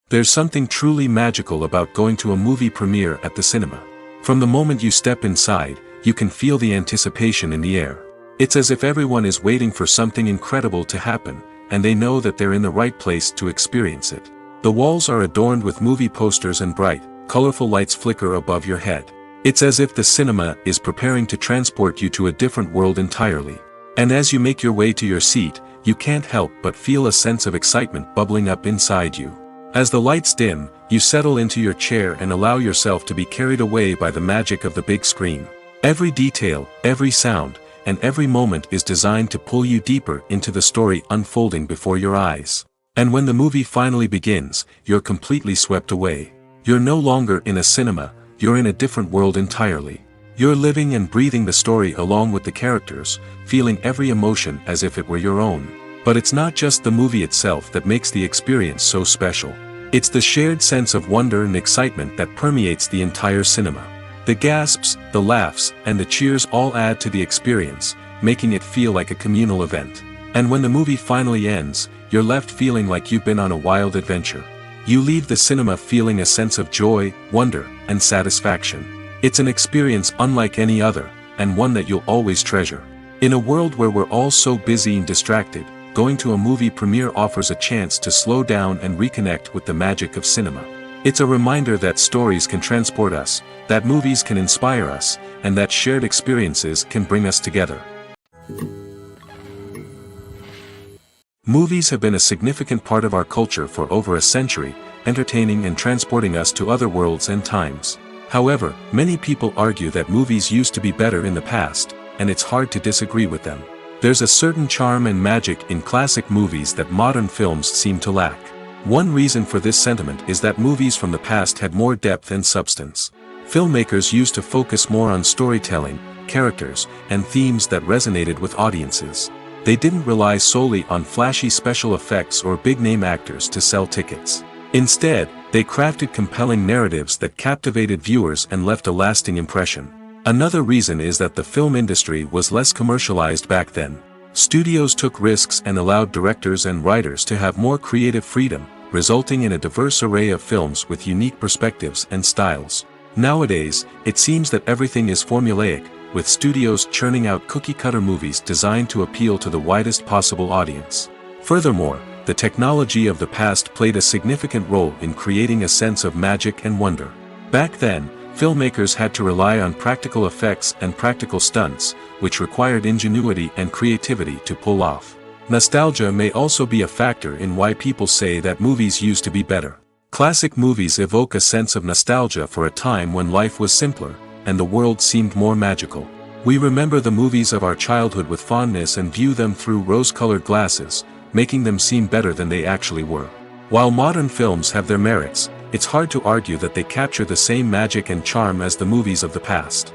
There's something truly magical about going to a movie premiere at the cinema. From the moment you step inside, you can feel the anticipation in the air. It's as if everyone is waiting for something incredible to happen, and they know that they're in the right place to experience it. The walls are adorned with movie posters and bright, colorful lights flicker above your head. It's as if the cinema is preparing to transport you to a different world entirely. And as you make your way to your seat, you can't help but feel a sense of excitement bubbling up inside you. As the lights dim, you settle into your chair and allow yourself to be carried away by the magic of the big screen. Every detail, every sound, and every moment is designed to pull you deeper into the story unfolding before your eyes. And when the movie finally begins, you're completely swept away. You're no longer in a cinema, you're in a different world entirely. You're living and breathing the story along with the characters, feeling every emotion as if it were your own. But it's not just the movie itself that makes the experience so special. It's the shared sense of wonder and excitement that permeates the entire cinema. The gasps, the laughs, and the cheers all add to the experience, making it feel like a communal event. And when the movie finally ends, you're left feeling like you've been on a wild adventure. You leave the cinema feeling a sense of joy, wonder, and satisfaction. It's an experience unlike any other, and one that you'll always treasure. In a world where we're all so busy and distracted, going to a movie premiere offers a chance to slow down and reconnect with the magic of cinema. It's a reminder that stories can transport us, that movies can inspire us, and that shared experiences can bring us together. Movies have been a significant part of our culture for over a century, entertaining and transporting us to other worlds and times. However, many people argue that movies used to be better in the past, and it's hard to disagree with them. There's a certain charm and magic in classic movies that modern films seem to lack. One reason for this sentiment is that movies from the past had more depth and substance. Filmmakers used to focus more on storytelling, characters, and themes that resonated with audiences. They didn't rely solely on flashy special effects or big-name actors to sell tickets. Instead, they crafted compelling narratives that captivated viewers and left a lasting impression. Another reason is that the film industry was less commercialized back then. Studios took risks and allowed directors and writers to have more creative freedom, resulting in a diverse array of films with unique perspectives and styles. Nowadays, it seems that everything is formulaic, with studios churning out cookie-cutter movies designed to appeal to the widest possible audience. Furthermore, the technology of the past played a significant role in creating a sense of magic and wonder. Back then, filmmakers had to rely on practical effects and practical stunts, which required ingenuity and creativity to pull off. Nostalgia may also be a factor in why people say that movies used to be better. Classic movies evoke a sense of nostalgia for a time when life was simpler, and the world seemed more magical. We remember the movies of our childhood with fondness and view them through rose-colored glasses, making them seem better than they actually were. While modern films have their merits, it's hard to argue that they capture the same magic and charm as the movies of the past.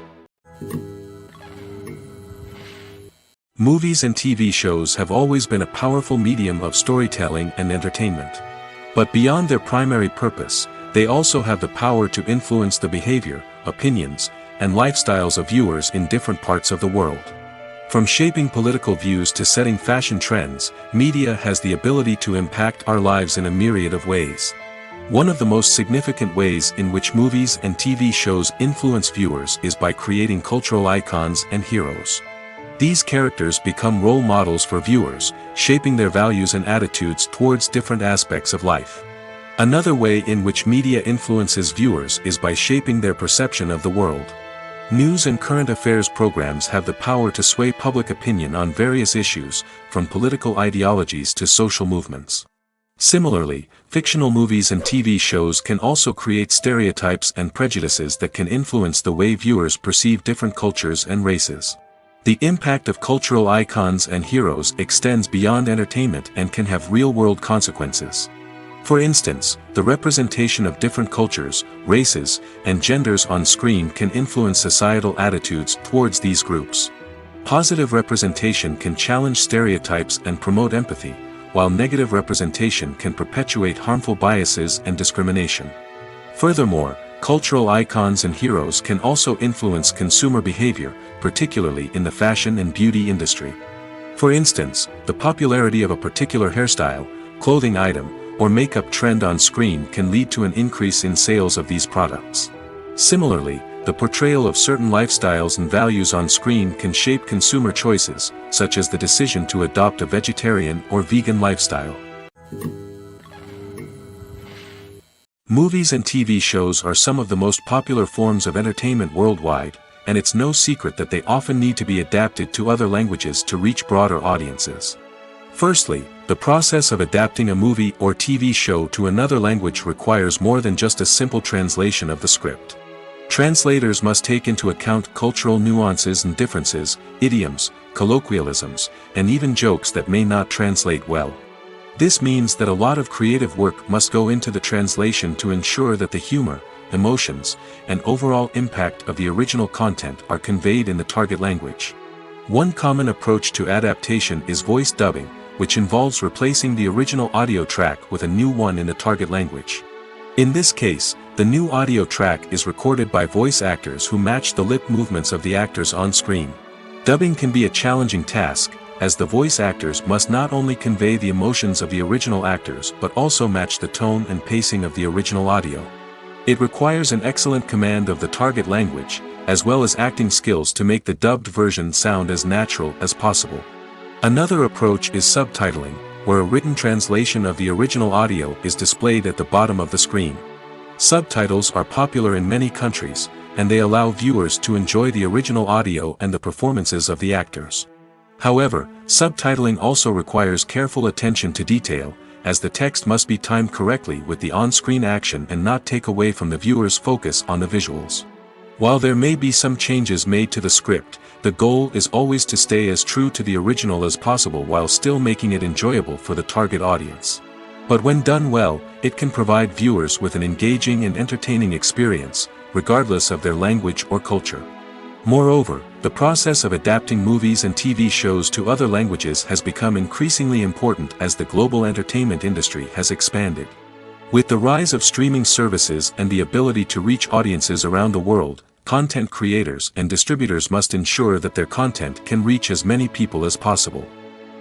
Movies and TV shows have always been a powerful medium of storytelling and entertainment. But beyond their primary purpose, they also have the power to influence the behavior, opinions, and lifestyles of viewers in different parts of the world. From shaping political views to setting fashion trends, media has the ability to impact our lives in a myriad of ways. One of the most significant ways in which movies and TV shows influence viewers is by creating cultural icons and heroes. These characters become role models for viewers, shaping their values and attitudes towards different aspects of life. Another way in which media influences viewers is by shaping their perception of the world. News and current affairs programs have the power to sway public opinion on various issues, from political ideologies to social movements. Similarly, fictional movies and TV shows can also create stereotypes and prejudices that can influence the way viewers perceive different cultures and races. The impact of cultural icons and heroes extends beyond entertainment and can have real-world consequences. For instance, the representation of different cultures, races, and genders on screen can influence societal attitudes towards these groups. Positive representation can challenge stereotypes and promote empathy, while negative representation can perpetuate harmful biases and discrimination. Furthermore, cultural icons and heroes can also influence consumer behavior, particularly in the fashion and beauty industry. For instance, the popularity of a particular hairstyle, clothing item, or makeup trend on screen can lead to an increase in sales of these products. Similarly, the portrayal of certain lifestyles and values on screen can shape consumer choices, such as the decision to adopt a vegetarian or vegan lifestyle. Movies and TV shows are some of the most popular forms of entertainment worldwide, and it's no secret that they often need to be adapted to other languages to reach broader audiences. Firstly, the process of adapting a movie or TV show to another language requires more than just a simple translation of the script. Translators must take into account cultural nuances and differences, idioms, colloquialisms, and even jokes that may not translate well. This means that a lot of creative work must go into the translation to ensure that the humor, emotions, and overall impact of the original content are conveyed in the target language. One common approach to adaptation is voice dubbing, which involves replacing the original audio track with a new one in the target language. In this case, the new audio track is recorded by voice actors who match the lip movements of the actors on screen. Dubbing can be a challenging task, as the voice actors must not only convey the emotions of the original actors but also match the tone and pacing of the original audio. It requires an excellent command of the target language, as well as acting skills to make the dubbed version sound as natural as possible. Another approach is subtitling, where a written translation of the original audio is displayed at the bottom of the screen. Subtitles are popular in many countries, and they allow viewers to enjoy the original audio and the performances of the actors. However, subtitling also requires careful attention to detail, as the text must be timed correctly with the on-screen action and not take away from the viewer's focus on the visuals. While there may be some changes made to the script, the goal is always to stay as true to the original as possible while still making it enjoyable for the target audience. But when done well, it can provide viewers with an engaging and entertaining experience, regardless of their language or culture. Moreover, the process of adapting movies and TV shows to other languages has become increasingly important as the global entertainment industry has expanded. With the rise of streaming services and the ability to reach audiences around the world, content creators and distributors must ensure that their content can reach as many people as possible.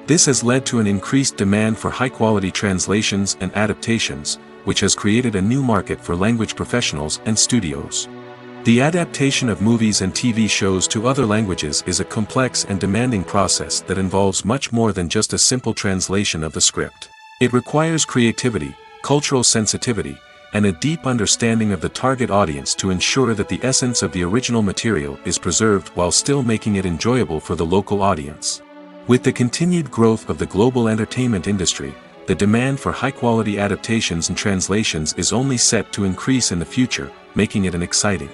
This has led to an increased demand for high-quality translations and adaptations, which has created a new market for language professionals and studios. The adaptation of movies and TV shows to other languages is a complex and demanding process that involves much more than just a simple translation of the script. It requires creativity, cultural sensitivity, and a deep understanding of the target audience to ensure that the essence of the original material is preserved while still making it enjoyable for the local audience. With the continued growth of the global entertainment industry, the demand for high-quality adaptations and translations is only set to increase in the future, making it an exciting.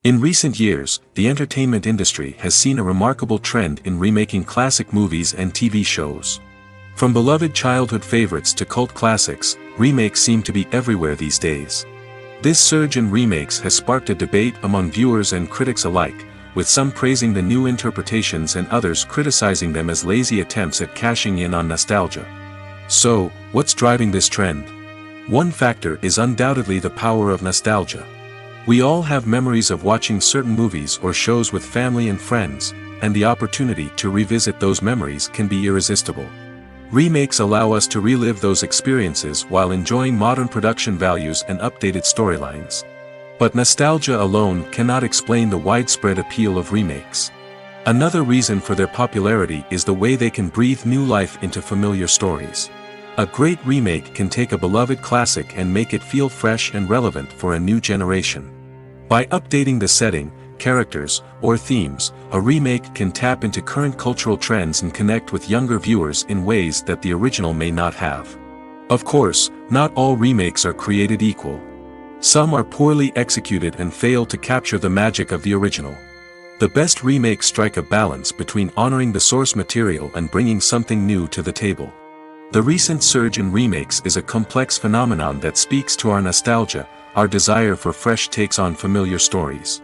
In recent years, the entertainment industry has seen a remarkable trend in remaking classic movies and TV shows. From beloved childhood favorites to cult classics, remakes seem to be everywhere these days. This surge in remakes has sparked a debate among viewers and critics alike, with some praising the new interpretations and others criticizing them as lazy attempts at cashing in on nostalgia. So, what's driving this trend? One factor is undoubtedly the power of nostalgia. We all have memories of watching certain movies or shows with family and friends, and the opportunity to revisit those memories can be irresistible. Remakes allow us to relive those experiences while enjoying modern production values and updated storylines. But nostalgia alone cannot explain the widespread appeal of remakes. Another reason for their popularity is the way they can breathe new life into familiar stories. A great remake can take a beloved classic and make it feel fresh and relevant for a new generation. By updating the setting, characters, or themes, a remake can tap into current cultural trends and connect with younger viewers in ways that the original may not have. Of course, not all remakes are created equal. Some are poorly executed and fail to capture the magic of the original. The best remakes strike a balance between honoring the source material and bringing something new to the table. The recent surge in remakes is a complex phenomenon that speaks to our nostalgia, our desire for fresh takes on familiar stories.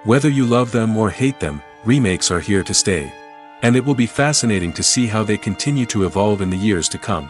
Whether you love them or hate them, remakes are here to stay. And it will be fascinating to see how they continue to evolve in the years to come.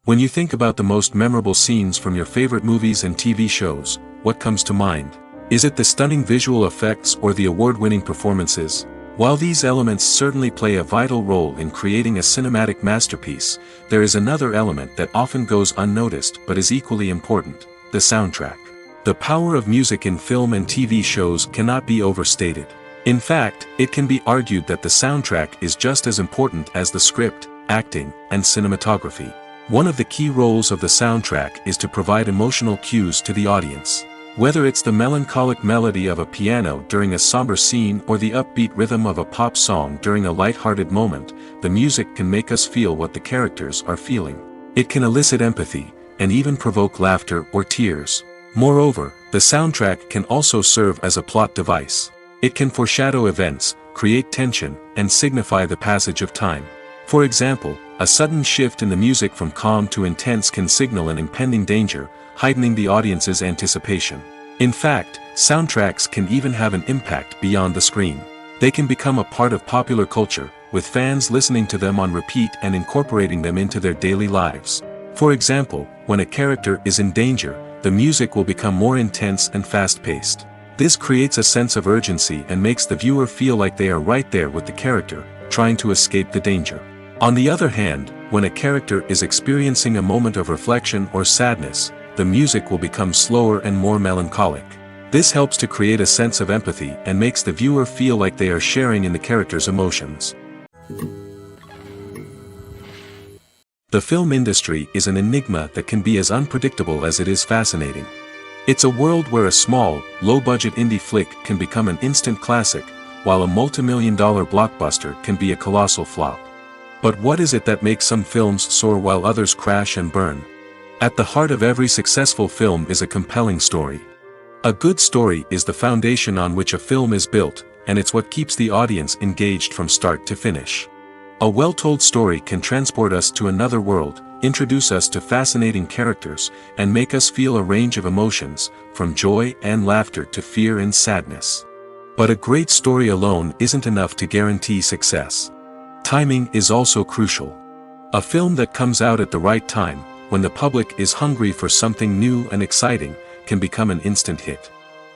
When you think about the most memorable scenes from your favorite movies and TV shows, what comes to mind? Is it the stunning visual effects or the award-winning performances? While these elements certainly play a vital role in creating a cinematic masterpiece, there is another element that often goes unnoticed but is equally important: the soundtrack. The power of music in film and TV shows cannot be overstated. In fact, it can be argued that the soundtrack is just as important as the script, acting, and cinematography. One of the key roles of the soundtrack is to provide emotional cues to the audience. Whether it's the melancholic melody of a piano during a somber scene or the upbeat rhythm of a pop song during a light-hearted moment, the music can make us feel what the characters are feeling. It can elicit empathy, and even provoke laughter or tears. Moreover, the soundtrack can also serve as a plot device. It can foreshadow events, create tension, and signify the passage of time. For example, a sudden shift in the music from calm to intense can signal an impending danger, heightening the audience's anticipation. In fact, soundtracks can even have an impact beyond the screen. They can become a part of popular culture, with fans listening to them on repeat and incorporating them into their daily lives. For example, when a character is in danger, the music will become more intense and fast-paced. This creates a sense of urgency and makes the viewer feel like they are right there with the character, trying to escape the danger. On the other hand, when a character is experiencing a moment of reflection or sadness, the music will become slower and more melancholic. This helps to create a sense of empathy and makes the viewer feel like they are sharing in the character's emotions. The film industry is an enigma that can be as unpredictable as it is fascinating. It's a world where a small, low-budget indie flick can become an instant classic, while a multi-million-dollar blockbuster can be a colossal flop. But what is it that makes some films soar while others crash and burn? At the heart of every successful film is a compelling story. A good story is the foundation on which a film is built, and it's what keeps the audience engaged from start to finish. A well-told story can transport us to another world, introduce us to fascinating characters, and make us feel a range of emotions, from joy and laughter to fear and sadness. But a great story alone isn't enough to guarantee success. Timing is also crucial. A film that comes out at the right time, when the public is hungry for something new and exciting, can become an instant hit.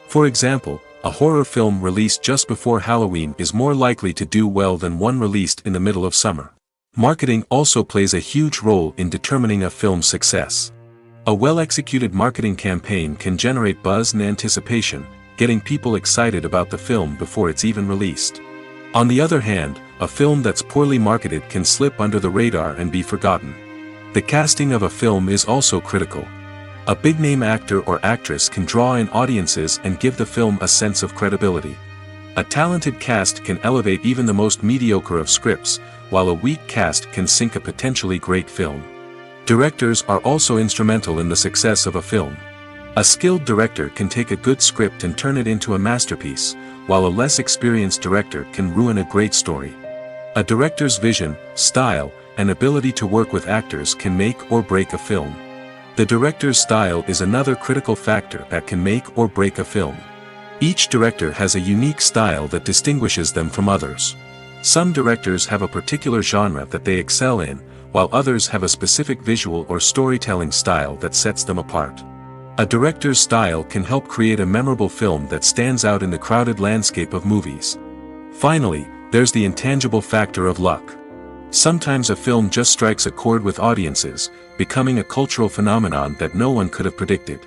For example, a horror film released just before Halloween is more likely to do well than one released in the middle of summer. Marketing also plays a huge role in determining a film's success. A well-executed marketing campaign can generate buzz and anticipation, getting people excited about the film before it's even released. On the other hand, a film that's poorly marketed can slip under the radar and be forgotten. The casting of a film is also critical. A big-name actor or actress can draw in audiences and give the film a sense of credibility. A talented cast can elevate even the most mediocre of scripts, while a weak cast can sink a potentially great film. Directors are also instrumental in the success of a film. A skilled director can take a good script and turn it into a masterpiece, while a less experienced director can ruin a great story. A director's vision, style, and ability to work with actors can make or break a film. The director's style is another critical factor that can make or break a film. Each director has a unique style that distinguishes them from others. Some directors have a particular genre that they excel in, while others have a specific visual or storytelling style that sets them apart. A director's style can help create a memorable film that stands out in the crowded landscape of movies. Finally, there's the intangible factor of luck. Sometimes a film just strikes a chord with audiences, becoming a cultural phenomenon that no one could have predicted.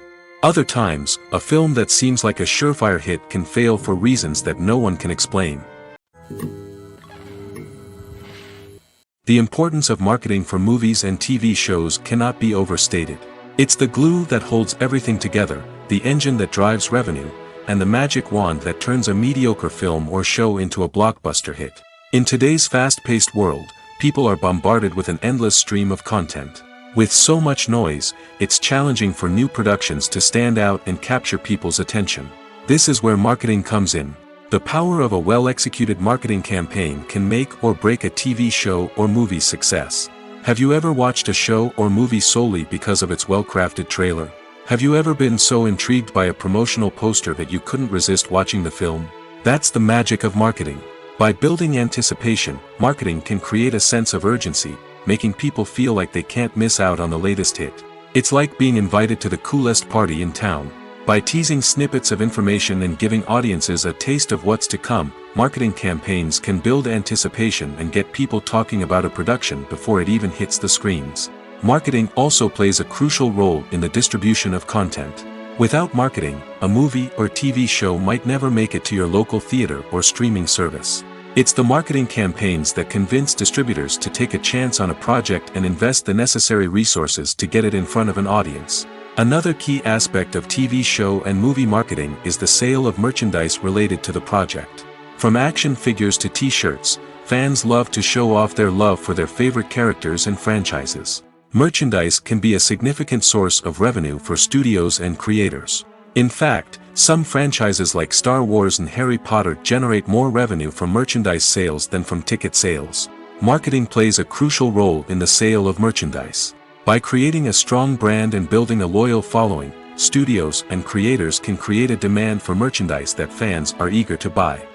Other times, a film that seems like a surefire hit can fail for reasons that no one can explain. The importance of marketing for movies and TV shows cannot be overstated. It's the glue that holds everything together, the engine that drives revenue, and the magic wand that turns a mediocre film or show into a blockbuster hit. In today's fast-paced world, people are bombarded with an endless stream of content. With so much noise, it's challenging for new productions to stand out and capture people's attention. This is where marketing comes in. The power of a well-executed marketing campaign can make or break a TV show or movie's success. Have you ever watched a show or movie solely because of its well-crafted trailer? Have you ever been so intrigued by a promotional poster that you couldn't resist watching the film? That's the magic of marketing. By building anticipation, marketing can create a sense of urgency, making people feel like they can't miss out on the latest hit. It's like being invited to the coolest party in town. By teasing snippets of information and giving audiences a taste of what's to come, marketing campaigns can build anticipation and get people talking about a production before it even hits the screens. Marketing also plays a crucial role in the distribution of content. Without marketing, a movie or TV show might never make it to your local theater or streaming service. It's the marketing campaigns that convince distributors to take a chance on a project and invest the necessary resources to get it in front of an audience. Another key aspect of TV show and movie marketing is the sale of merchandise related to the project. From action figures to t-shirts, fans love to show off their love for their favorite characters and franchises. Merchandise can be a significant source of revenue for studios and creators. In fact, some franchises like Star Wars and Harry Potter generate more revenue from merchandise sales than from ticket sales. Marketing plays a crucial role in the sale of merchandise. By creating a strong brand and building a loyal following, studios and creators can create a demand for merchandise that fans are eager to buy.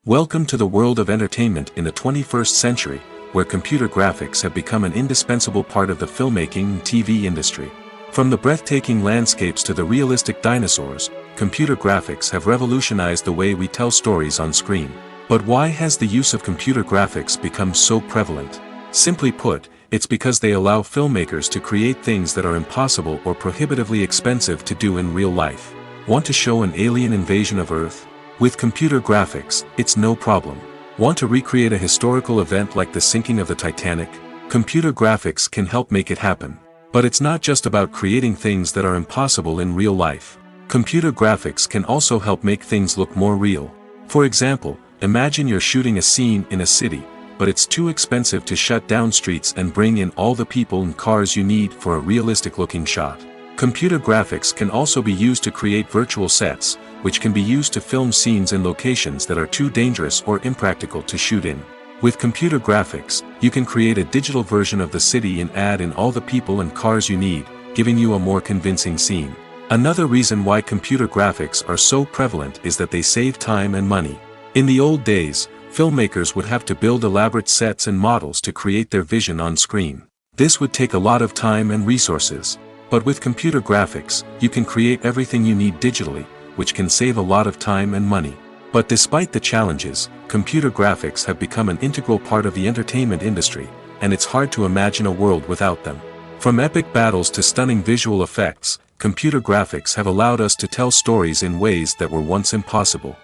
Welcome to the world of entertainment in the 21st century, where computer graphics have become an indispensable part of the filmmaking and TV industry. From the breathtaking landscapes to the realistic dinosaurs, computer graphics have revolutionized the way we tell stories on screen. But why has the use of computer graphics become so prevalent? Simply put, it's because they allow filmmakers to create things that are impossible or prohibitively expensive to do in real life. Want to show an alien invasion of Earth? With computer graphics, it's no problem. Want to recreate a historical event like the sinking of the Titanic? Computer graphics can help make it happen. But it's not just about creating things that are impossible in real life. Computer graphics can also help make things look more real. For example, imagine you're shooting a scene in a city, but it's too expensive to shut down streets and bring in all the people and cars you need for a realistic-looking shot. Computer graphics can also be used to create virtual sets, which can be used to film scenes in locations that are too dangerous or impractical to shoot in. With computer graphics, you can create a digital version of the city and add in all the people and cars you need, giving you a more convincing scene. Another reason why computer graphics are so prevalent is that they save time and money. In the old days, filmmakers would have to build elaborate sets and models to create their vision on screen. This would take a lot of time and resources. But with computer graphics, you can create everything you need digitally, which can save a lot of time and money. But despite the challenges, computer graphics have become an integral part of the entertainment industry, and it's hard to imagine a world without them. From epic battles to stunning visual effects, computer graphics have allowed us to tell stories in ways that were once impossible.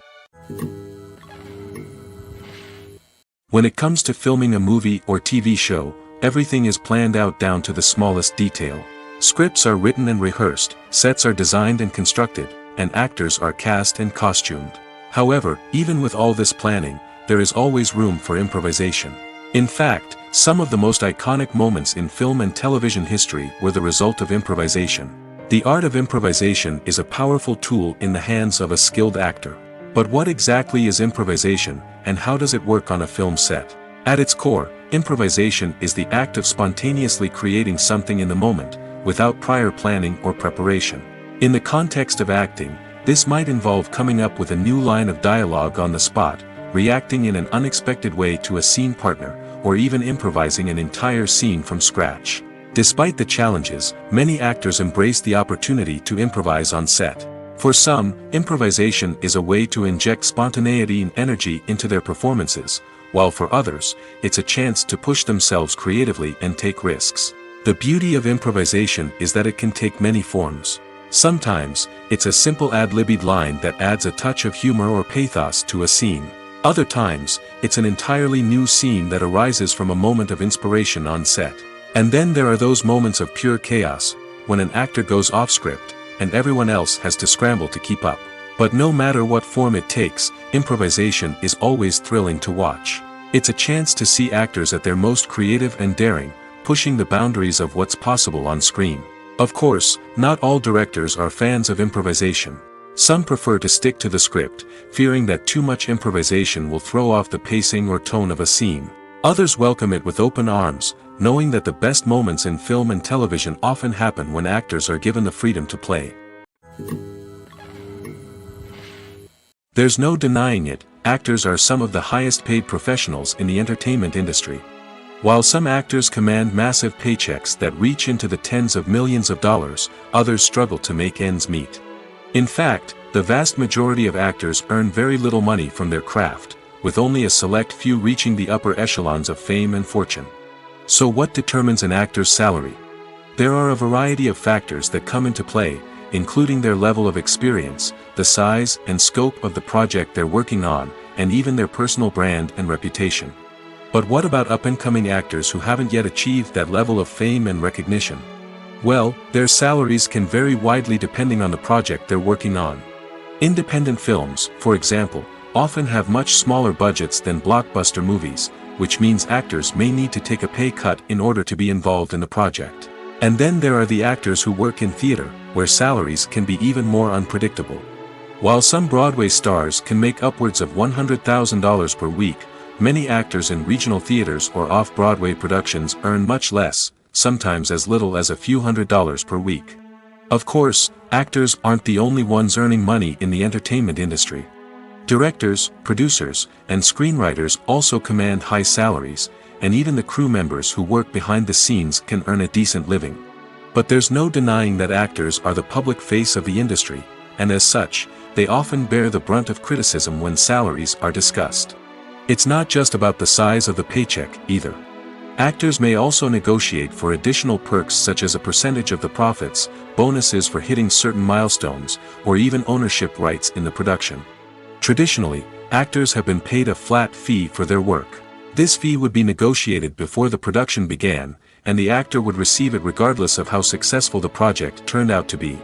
When it comes to filming a movie or TV show, everything is planned out down to the smallest detail. Scripts are written and rehearsed, sets are designed and constructed, and actors are cast and costumed. However, even with all this planning, there is always room for improvisation. In fact, some of the most iconic moments in film and television history were the result of improvisation. The art of improvisation is a powerful tool in the hands of a skilled actor. But what exactly is improvisation, and how does it work on a film set? At its core, improvisation is the act of spontaneously creating something in the moment, without prior planning or preparation. In the context of acting, this might involve coming up with a new line of dialogue on the spot, reacting in an unexpected way to a scene partner, or even improvising an entire scene from scratch. Despite the challenges, many actors embrace the opportunity to improvise on set. For some, improvisation is a way to inject spontaneity and energy into their performances, while for others, it's a chance to push themselves creatively and take risks. The beauty of improvisation is that it can take many forms. Sometimes, it's a simple ad-libbed line that adds a touch of humor or pathos to a scene. Other times, it's an entirely new scene that arises from a moment of inspiration on set. And then there are those moments of pure chaos, when an actor goes off script, and everyone else has to scramble to keep up. But no matter what form it takes, improvisation is always thrilling to watch. It's a chance to see actors at their most creative and daring, pushing the boundaries of what's possible on screen. Of course, not all directors are fans of improvisation. Some prefer to stick to the script, fearing that too much improvisation will throw off the pacing or tone of a scene. Others welcome it with open arms, knowing that the best moments in film and television often happen when actors are given the freedom to play. There's no denying it, actors are some of the highest paid professionals in the entertainment industry. While some actors command massive paychecks that reach into the tens of millions of dollars, others struggle to make ends meet. In fact, the vast majority of actors earn very little money from their craft, with only a select few reaching the upper echelons of fame and fortune. So what determines an actor's salary? There are a variety of factors that come into play, including their level of experience, the size and scope of the project they're working on, and even their personal brand and reputation. But what about up-and-coming actors who haven't yet achieved that level of fame and recognition? Well, their salaries can vary widely depending on the project they're working on. Independent films, for example, often have much smaller budgets than blockbuster movies, which means actors may need to take a pay cut in order to be involved in the project. And then there are the actors who work in theater, where salaries can be even more unpredictable. While some Broadway stars can make upwards of $100,000 per week, many actors in regional theaters or off-Broadway productions earn much less, sometimes as little as a few $100s per week. Of course, actors aren't the only ones earning money in the entertainment industry. Directors, producers, and screenwriters also command high salaries, and even the crew members who work behind the scenes can earn a decent living. But there's no denying that actors are the public face of the industry, and as such, they often bear the brunt of criticism when salaries are discussed. It's not just about the size of the paycheck, either. Actors may also negotiate for additional perks such as a percentage of the profits, bonuses for hitting certain milestones, or even ownership rights in the production. Traditionally, actors have been paid a flat fee for their work. This fee would be negotiated before the production began, and the actor would receive it regardless of how successful the project turned out to be.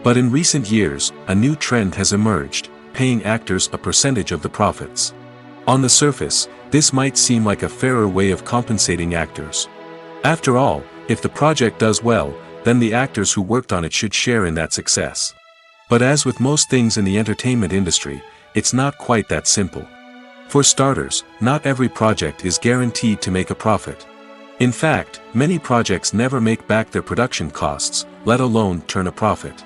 But in recent years, a new trend has emerged, paying actors a percentage of the profits. On the surface, this might seem like a fairer way of compensating actors. After all, if the project does well, then the actors who worked on it should share in that success. But as with most things in the entertainment industry, it's not quite that simple. For starters, not every project is guaranteed to make a profit. In fact, many projects never make back their production costs, let alone turn a profit.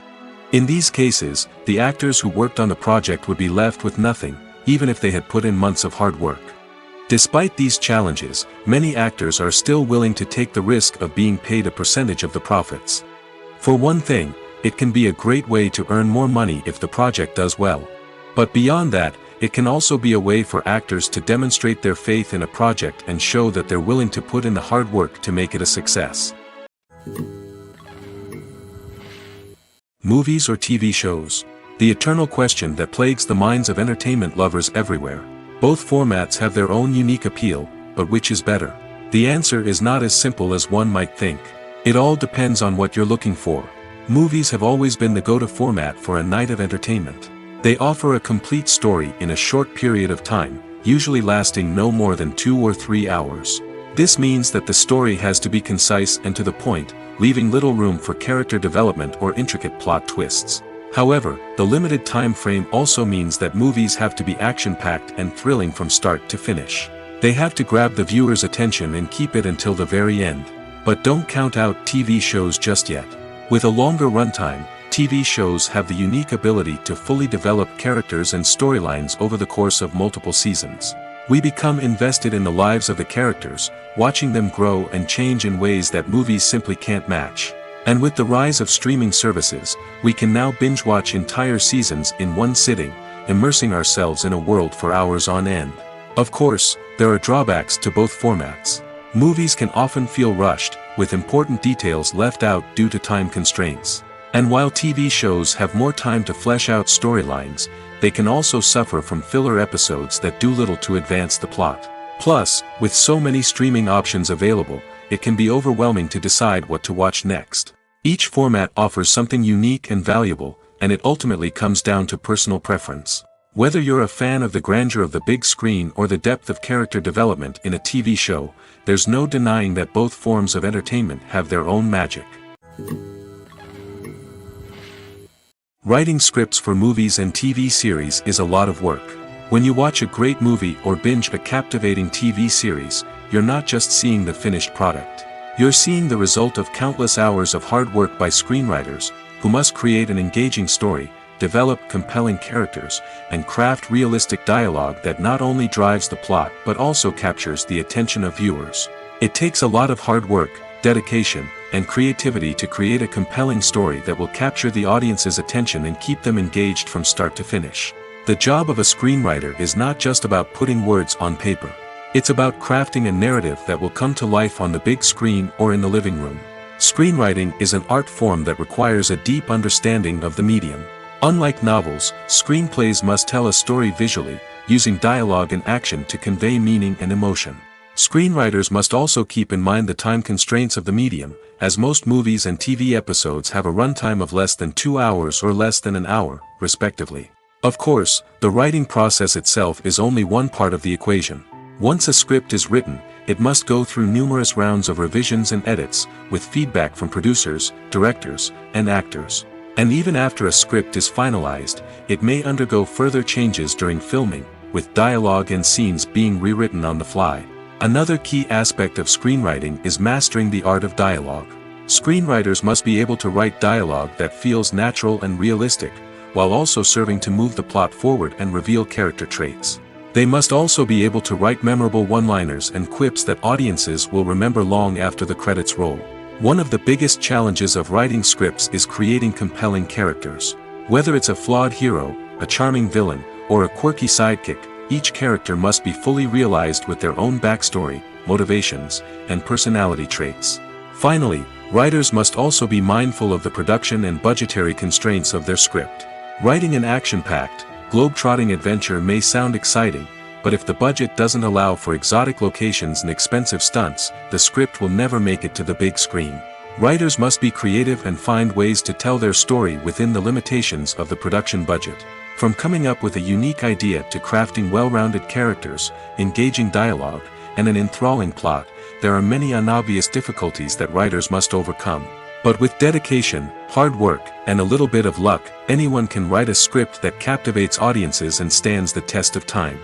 In these cases, the actors who worked on the project would be left with nothing, even if they had put in months of hard work. Despite these challenges, many actors are still willing to take the risk of being paid a percentage of the profits. For one thing, it can be a great way to earn more money if the project does well. But beyond that, it can also be a way for actors to demonstrate their faith in a project and show that they're willing to put in the hard work to make it a success. Movies or TV shows? The eternal question that plagues the minds of entertainment lovers everywhere. Both formats have their own unique appeal, but which is better? The answer is not as simple as one might think. It all depends on what you're looking for. Movies have always been the go-to format for a night of entertainment. They offer a complete story in a short period of time, usually lasting no more than 2 or 3 hours. This means that the story has to be concise and to the point, leaving little room for character development or intricate plot twists. However, the limited time frame also means that movies have to be action-packed and thrilling from start to finish. They have to grab the viewer's attention and keep it until the very end. But don't count out TV shows just yet. With a longer runtime, TV shows have the unique ability to fully develop characters and storylines over the course of multiple seasons. We become invested in the lives of the characters, watching them grow and change in ways that movies simply can't match. And with the rise of streaming services, we can now binge-watch entire seasons in one sitting, immersing ourselves in a world for hours on end. Of course, there are drawbacks to both formats. Movies can often feel rushed, with important details left out due to time constraints. And while TV shows have more time to flesh out storylines, they can also suffer from filler episodes that do little to advance the plot. Plus, with so many streaming options available, it can be overwhelming to decide what to watch next. Each format offers something unique and valuable, and it ultimately comes down to personal preference. Whether you're a fan of the grandeur of the big screen or the depth of character development in a TV show, there's no denying that both forms of entertainment have their own magic. Writing scripts for movies and TV series is a lot of work. When you watch a great movie or binge a captivating TV series, you're not just seeing the finished product. You're seeing the result of countless hours of hard work by screenwriters, who must create an engaging story, develop compelling characters, and craft realistic dialogue that not only drives the plot but also captures the attention of viewers. It takes a lot of hard work, dedication, and creativity to create a compelling story that will capture the audience's attention and keep them engaged from start to finish. The job of a screenwriter is not just about putting words on paper. It's about crafting a narrative that will come to life on the big screen or in the living room. Screenwriting is an art form that requires a deep understanding of the medium. Unlike novels, screenplays must tell a story visually, using dialogue and action to convey meaning and emotion. Screenwriters must also keep in mind the time constraints of the medium, as most movies and TV episodes have a runtime of less than 2 hours or less than an hour, respectively. Of course, the writing process itself is only one part of the equation. Once a script is written, it must go through numerous rounds of revisions and edits, with feedback from producers, directors, and actors. And even after a script is finalized, it may undergo further changes during filming, with dialogue and scenes being rewritten on the fly. Another key aspect of screenwriting is mastering the art of dialogue. Screenwriters must be able to write dialogue that feels natural and realistic, while also serving to move the plot forward and reveal character traits. They must also be able to write memorable one-liners and quips that audiences will remember long after the credits roll. One of the biggest challenges of writing scripts is creating compelling characters. Whether it's a flawed hero, a charming villain, or a quirky sidekick, each character must be fully realized with their own backstory, motivations, and personality traits. Finally, writers must also be mindful of the production and budgetary constraints of their script. Writing an action-packed, globe-trotting adventure may sound exciting, but if the budget doesn't allow for exotic locations and expensive stunts, the script will never make it to the big screen. Writers must be creative and find ways to tell their story within the limitations of the production budget. From coming up with a unique idea to crafting well-rounded characters, engaging dialogue, and an enthralling plot, there are many unobvious difficulties that writers must overcome. But with dedication, hard work, and a little bit of luck, anyone can write a script that captivates audiences and stands the test of time.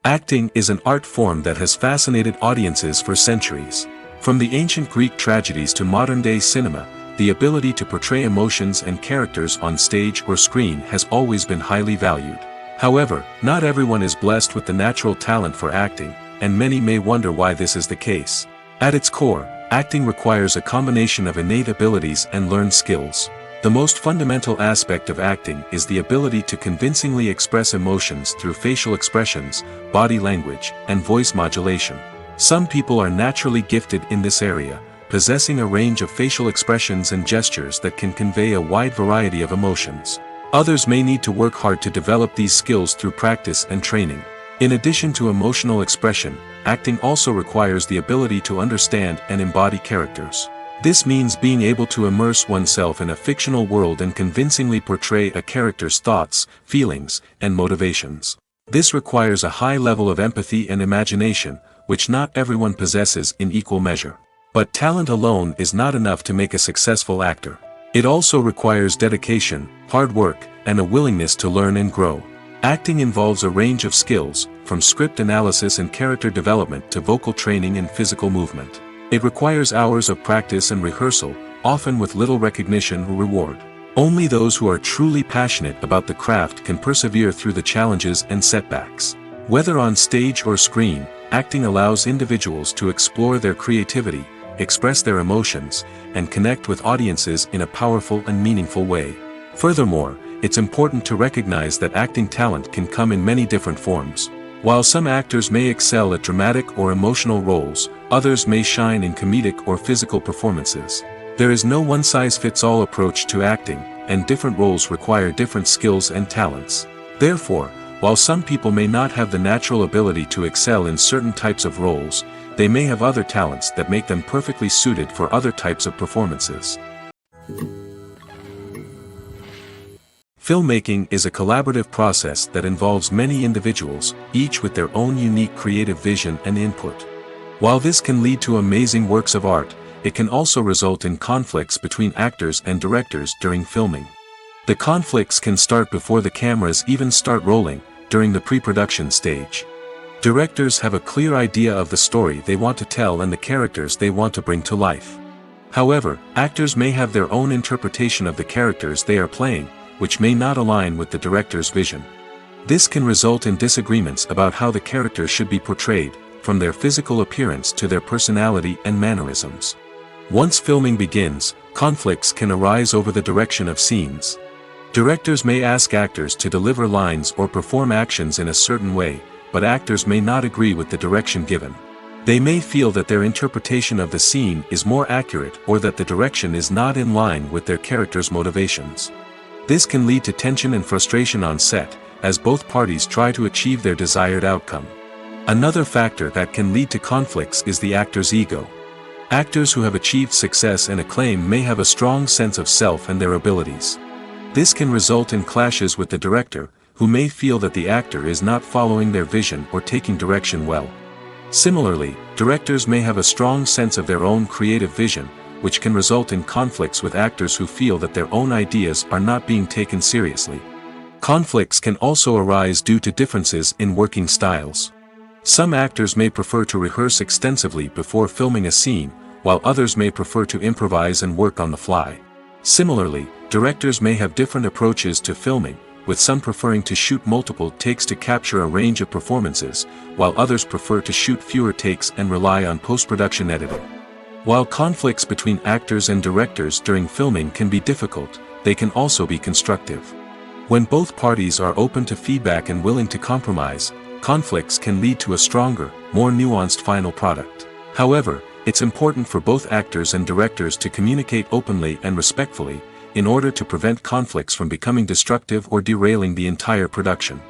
Acting is an art form that has fascinated audiences for centuries. From the ancient Greek tragedies to modern-day cinema, the ability to portray emotions and characters on stage or screen has always been highly valued. However, not everyone is blessed with the natural talent for acting, and many may wonder why this is the case. At its core, acting requires a combination of innate abilities and learned skills. The most fundamental aspect of acting is the ability to convincingly express emotions through facial expressions, body language, and voice modulation. Some people are naturally gifted in this area, possessing a range of facial expressions and gestures that can convey a wide variety of emotions. Others may need to work hard to develop these skills through practice and training. In addition to emotional expression, acting also requires the ability to understand and embody characters. This means being able to immerse oneself in a fictional world and convincingly portray a character's thoughts, feelings, and motivations. This requires a high level of empathy and imagination, which not everyone possesses in equal measure. But talent alone is not enough to make a successful actor. It also requires dedication, hard work, and a willingness to learn and grow. Acting involves a range of skills, from script analysis and character development to vocal training and physical movement. It requires hours of practice and rehearsal, often with little recognition or reward. Only those who are truly passionate about the craft can persevere through the challenges and setbacks. Whether on stage or screen, acting allows individuals to explore their creativity, express their emotions, and connect with audiences in a powerful and meaningful way. Furthermore, it's important to recognize that acting talent can come in many different forms. While some actors may excel at dramatic or emotional roles, others may shine in comedic or physical performances. There is no one-size-fits-all approach to acting, and different roles require different skills and talents. Therefore, while some people may not have the natural ability to excel in certain types of roles, they may have other talents that make them perfectly suited for other types of performances. Filmmaking is a collaborative process that involves many individuals, each with their own unique creative vision and input. While this can lead to amazing works of art, it can also result in conflicts between actors and directors during filming. The conflicts can start before the cameras even start rolling, during the pre-production stage. Directors have a clear idea of the story they want to tell and the characters they want to bring to life. However, actors may have their own interpretation of the characters they are playing, which may not align with the director's vision. This can result in disagreements about how the characters should be portrayed, from their physical appearance to their personality and mannerisms. Once filming begins, conflicts can arise over the direction of scenes. Directors may ask actors to deliver lines or perform actions in a certain way, but actors may not agree with the direction given. They may feel that their interpretation of the scene is more accurate or that the direction is not in line with their character's motivations. This can lead to tension and frustration on set, as both parties try to achieve their desired outcome. Another factor that can lead to conflicts is the actor's ego. Actors who have achieved success and acclaim may have a strong sense of self and their abilities. This can result in clashes with the director, who may feel that the actor is not following their vision or taking direction well. Similarly, directors may have a strong sense of their own creative vision, which can result in conflicts with actors who feel that their own ideas are not being taken seriously. Conflicts can also arise due to differences in working styles. Some actors may prefer to rehearse extensively before filming a scene, while others may prefer to improvise and work on the fly. Similarly, directors may have different approaches to filming, with some preferring to shoot multiple takes to capture a range of performances, while others prefer to shoot fewer takes and rely on post-production editing. While conflicts between actors and directors during filming can be difficult, they can also be constructive. When both parties are open to feedback and willing to compromise, conflicts can lead to a stronger, more nuanced final product. However, it's important for both actors and directors to communicate openly and respectfully, in order to prevent conflicts from becoming destructive or derailing the entire production.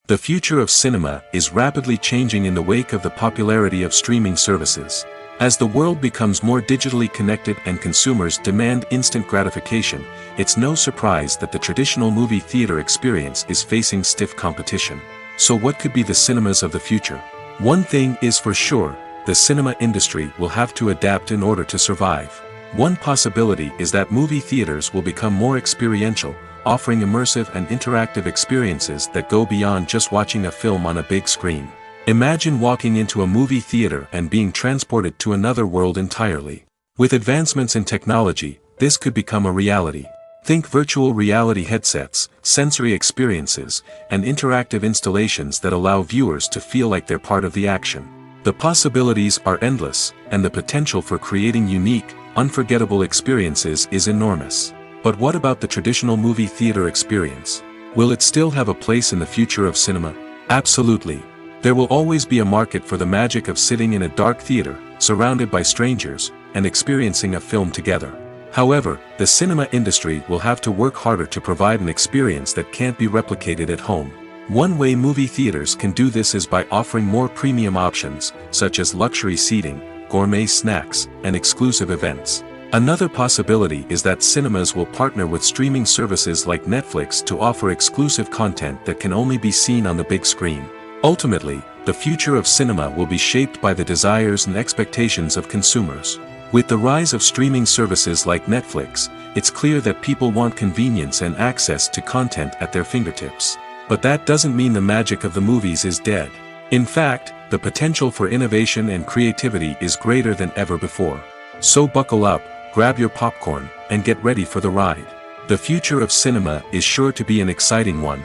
The future of cinema is rapidly changing in the wake of the popularity of streaming services. As the world becomes more digitally connected and consumers demand instant gratification, it's no surprise that the traditional movie theater experience is facing stiff competition. So what could be the cinemas of the future? One thing is for sure, the cinema industry will have to adapt in order to survive. One possibility is that movie theaters will become more experiential, offering immersive and interactive experiences that go beyond just watching a film on a big screen. Imagine walking into a movie theater and being transported to another world entirely. With advancements in technology, this could become a reality. Think virtual reality headsets, sensory experiences, and interactive installations that allow viewers to feel like they're part of the action. The possibilities are endless, and the potential for creating unique, unforgettable experiences is enormous. But what about the traditional movie theater experience? Will it still have a place in the future of cinema? Absolutely. There will always be a market for the magic of sitting in a dark theater, surrounded by strangers, and experiencing a film together. However, the cinema industry will have to work harder to provide an experience that can't be replicated at home. One way movie theaters can do this is by offering more premium options, such as luxury seating, gourmet snacks, and exclusive events. Another possibility is that cinemas will partner with streaming services like Netflix to offer exclusive content that can only be seen on the big screen. Ultimately, the future of cinema will be shaped by the desires and expectations of consumers. With the rise of streaming services like Netflix, it's clear that people want convenience and access to content at their fingertips. But that doesn't mean the magic of the movies is dead. In fact, the potential for innovation and creativity is greater than ever before. So buckle up, grab your popcorn, and get ready for the ride. The future of cinema is sure to be an exciting one.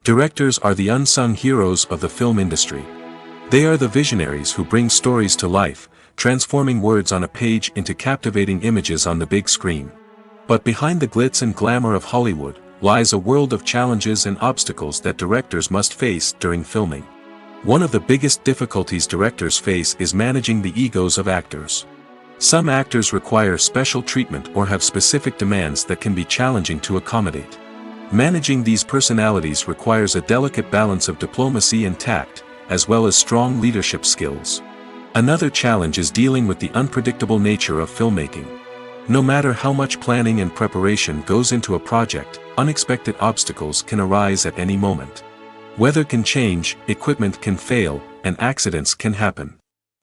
Directors are the unsung heroes of the film industry. They are the visionaries who bring stories to life, transforming words on a page into captivating images on the big screen. But behind the glitz and glamour of Hollywood lies a world of challenges and obstacles that directors must face during filming. One of the biggest difficulties directors face is managing the egos of actors. Some actors require special treatment or have specific demands that can be challenging to accommodate. Managing these personalities requires a delicate balance of diplomacy and tact, as well as strong leadership skills. Another challenge is dealing with the unpredictable nature of filmmaking. No matter how much planning and preparation goes into a project, unexpected obstacles can arise at any moment. Weather can change, equipment can fail, and accidents can happen.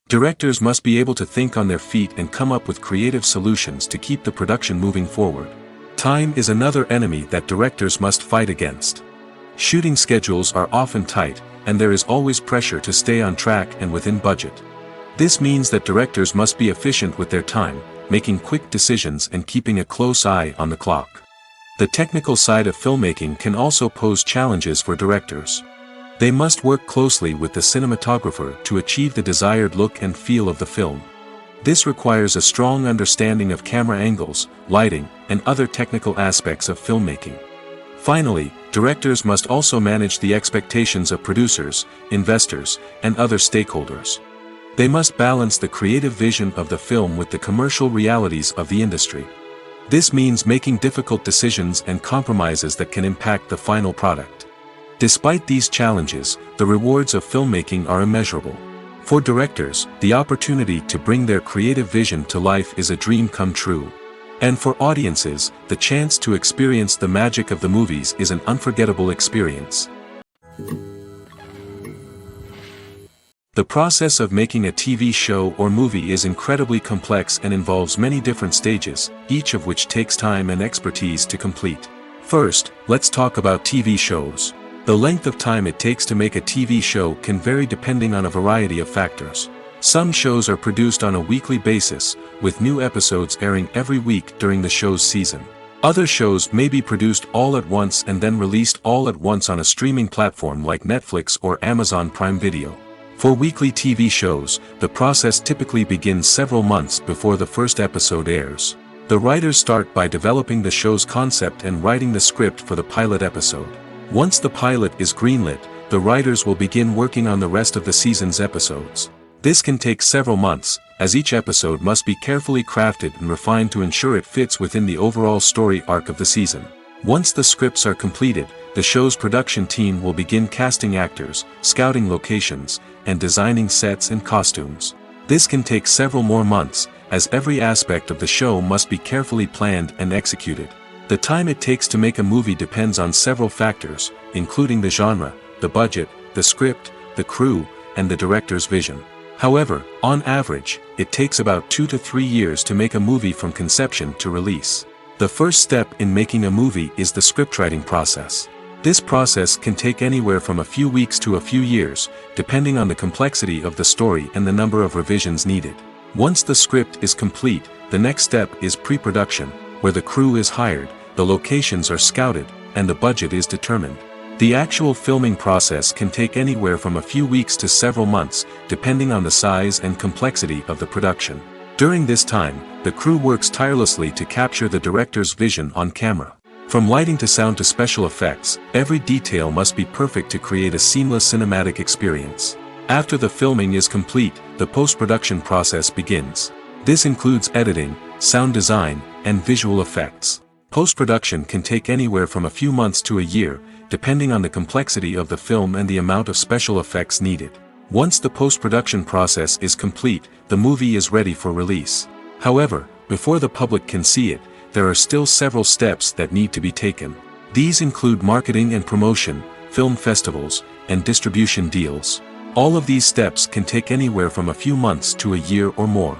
Directors must be able to think on their feet and come up with creative solutions to keep the production moving forward. Time is another enemy that directors must fight against. Shooting schedules are often tight, and there is always pressure to stay on track and within budget. This means that directors must be efficient with their time, making quick decisions and keeping a close eye on the clock. The technical side of filmmaking can also pose challenges for directors. They must work closely with the cinematographer to achieve the desired look and feel of the film. This requires a strong understanding of camera angles, lighting, and other technical aspects of filmmaking. Finally, directors must also manage the expectations of producers, investors, and other stakeholders. They must balance the creative vision of the film with the commercial realities of the industry. This means making difficult decisions and compromises that can impact the final product. Despite these challenges, the rewards of filmmaking are immeasurable. For directors, the opportunity to bring their creative vision to life is a dream come true. And for audiences, the chance to experience the magic of the movies is an unforgettable experience. The process of making a TV show or movie is incredibly complex and involves many different stages, each of which takes time and expertise to complete. First, let's talk about TV shows. The length of time it takes to make a TV show can vary depending on a variety of factors. Some shows are produced on a weekly basis, with new episodes airing every week during the show's season. Other shows may be produced all at once and then released all at once on a streaming platform like Netflix or Amazon Prime Video. For weekly TV shows, the process typically begins several months before the first episode airs. The writers start by developing the show's concept and writing the script for the pilot episode. Once the pilot is greenlit, the writers will begin working on the rest of the season's episodes. This can take several months, as each episode must be carefully crafted and refined to ensure it fits within the overall story arc of the season. Once the scripts are completed, the show's production team will begin casting actors, scouting locations, and designing sets and costumes. This can take several more months, as every aspect of the show must be carefully planned and executed. The time it takes to make a movie depends on several factors, including the genre, the budget, the script, the crew, and the director's vision. However, on average, it takes about 2 to 3 years to make a movie from conception to release. The first step in making a movie is the scriptwriting process. This process can take anywhere from a few weeks to a few years, depending on the complexity of the story and the number of revisions needed. Once the script is complete, the next step is pre-production, where the crew is hired, the locations are scouted, and the budget is determined. The actual filming process can take anywhere from a few weeks to several months, depending on the size and complexity of the production. During this time, the crew works tirelessly to capture the director's vision on camera. From lighting to sound to special effects, every detail must be perfect to create a seamless cinematic experience. After the filming is complete, the post-production process begins. This includes editing, sound design, and visual effects. Post-production can take anywhere from a few months to a year, depending on the complexity of the film and the amount of special effects needed. Once the post-production process is complete, the movie is ready for release. However, before the public can see it, there are still several steps that need to be taken. These include marketing and promotion, film festivals, and distribution deals. All of these steps can take anywhere from a few months to a year or more.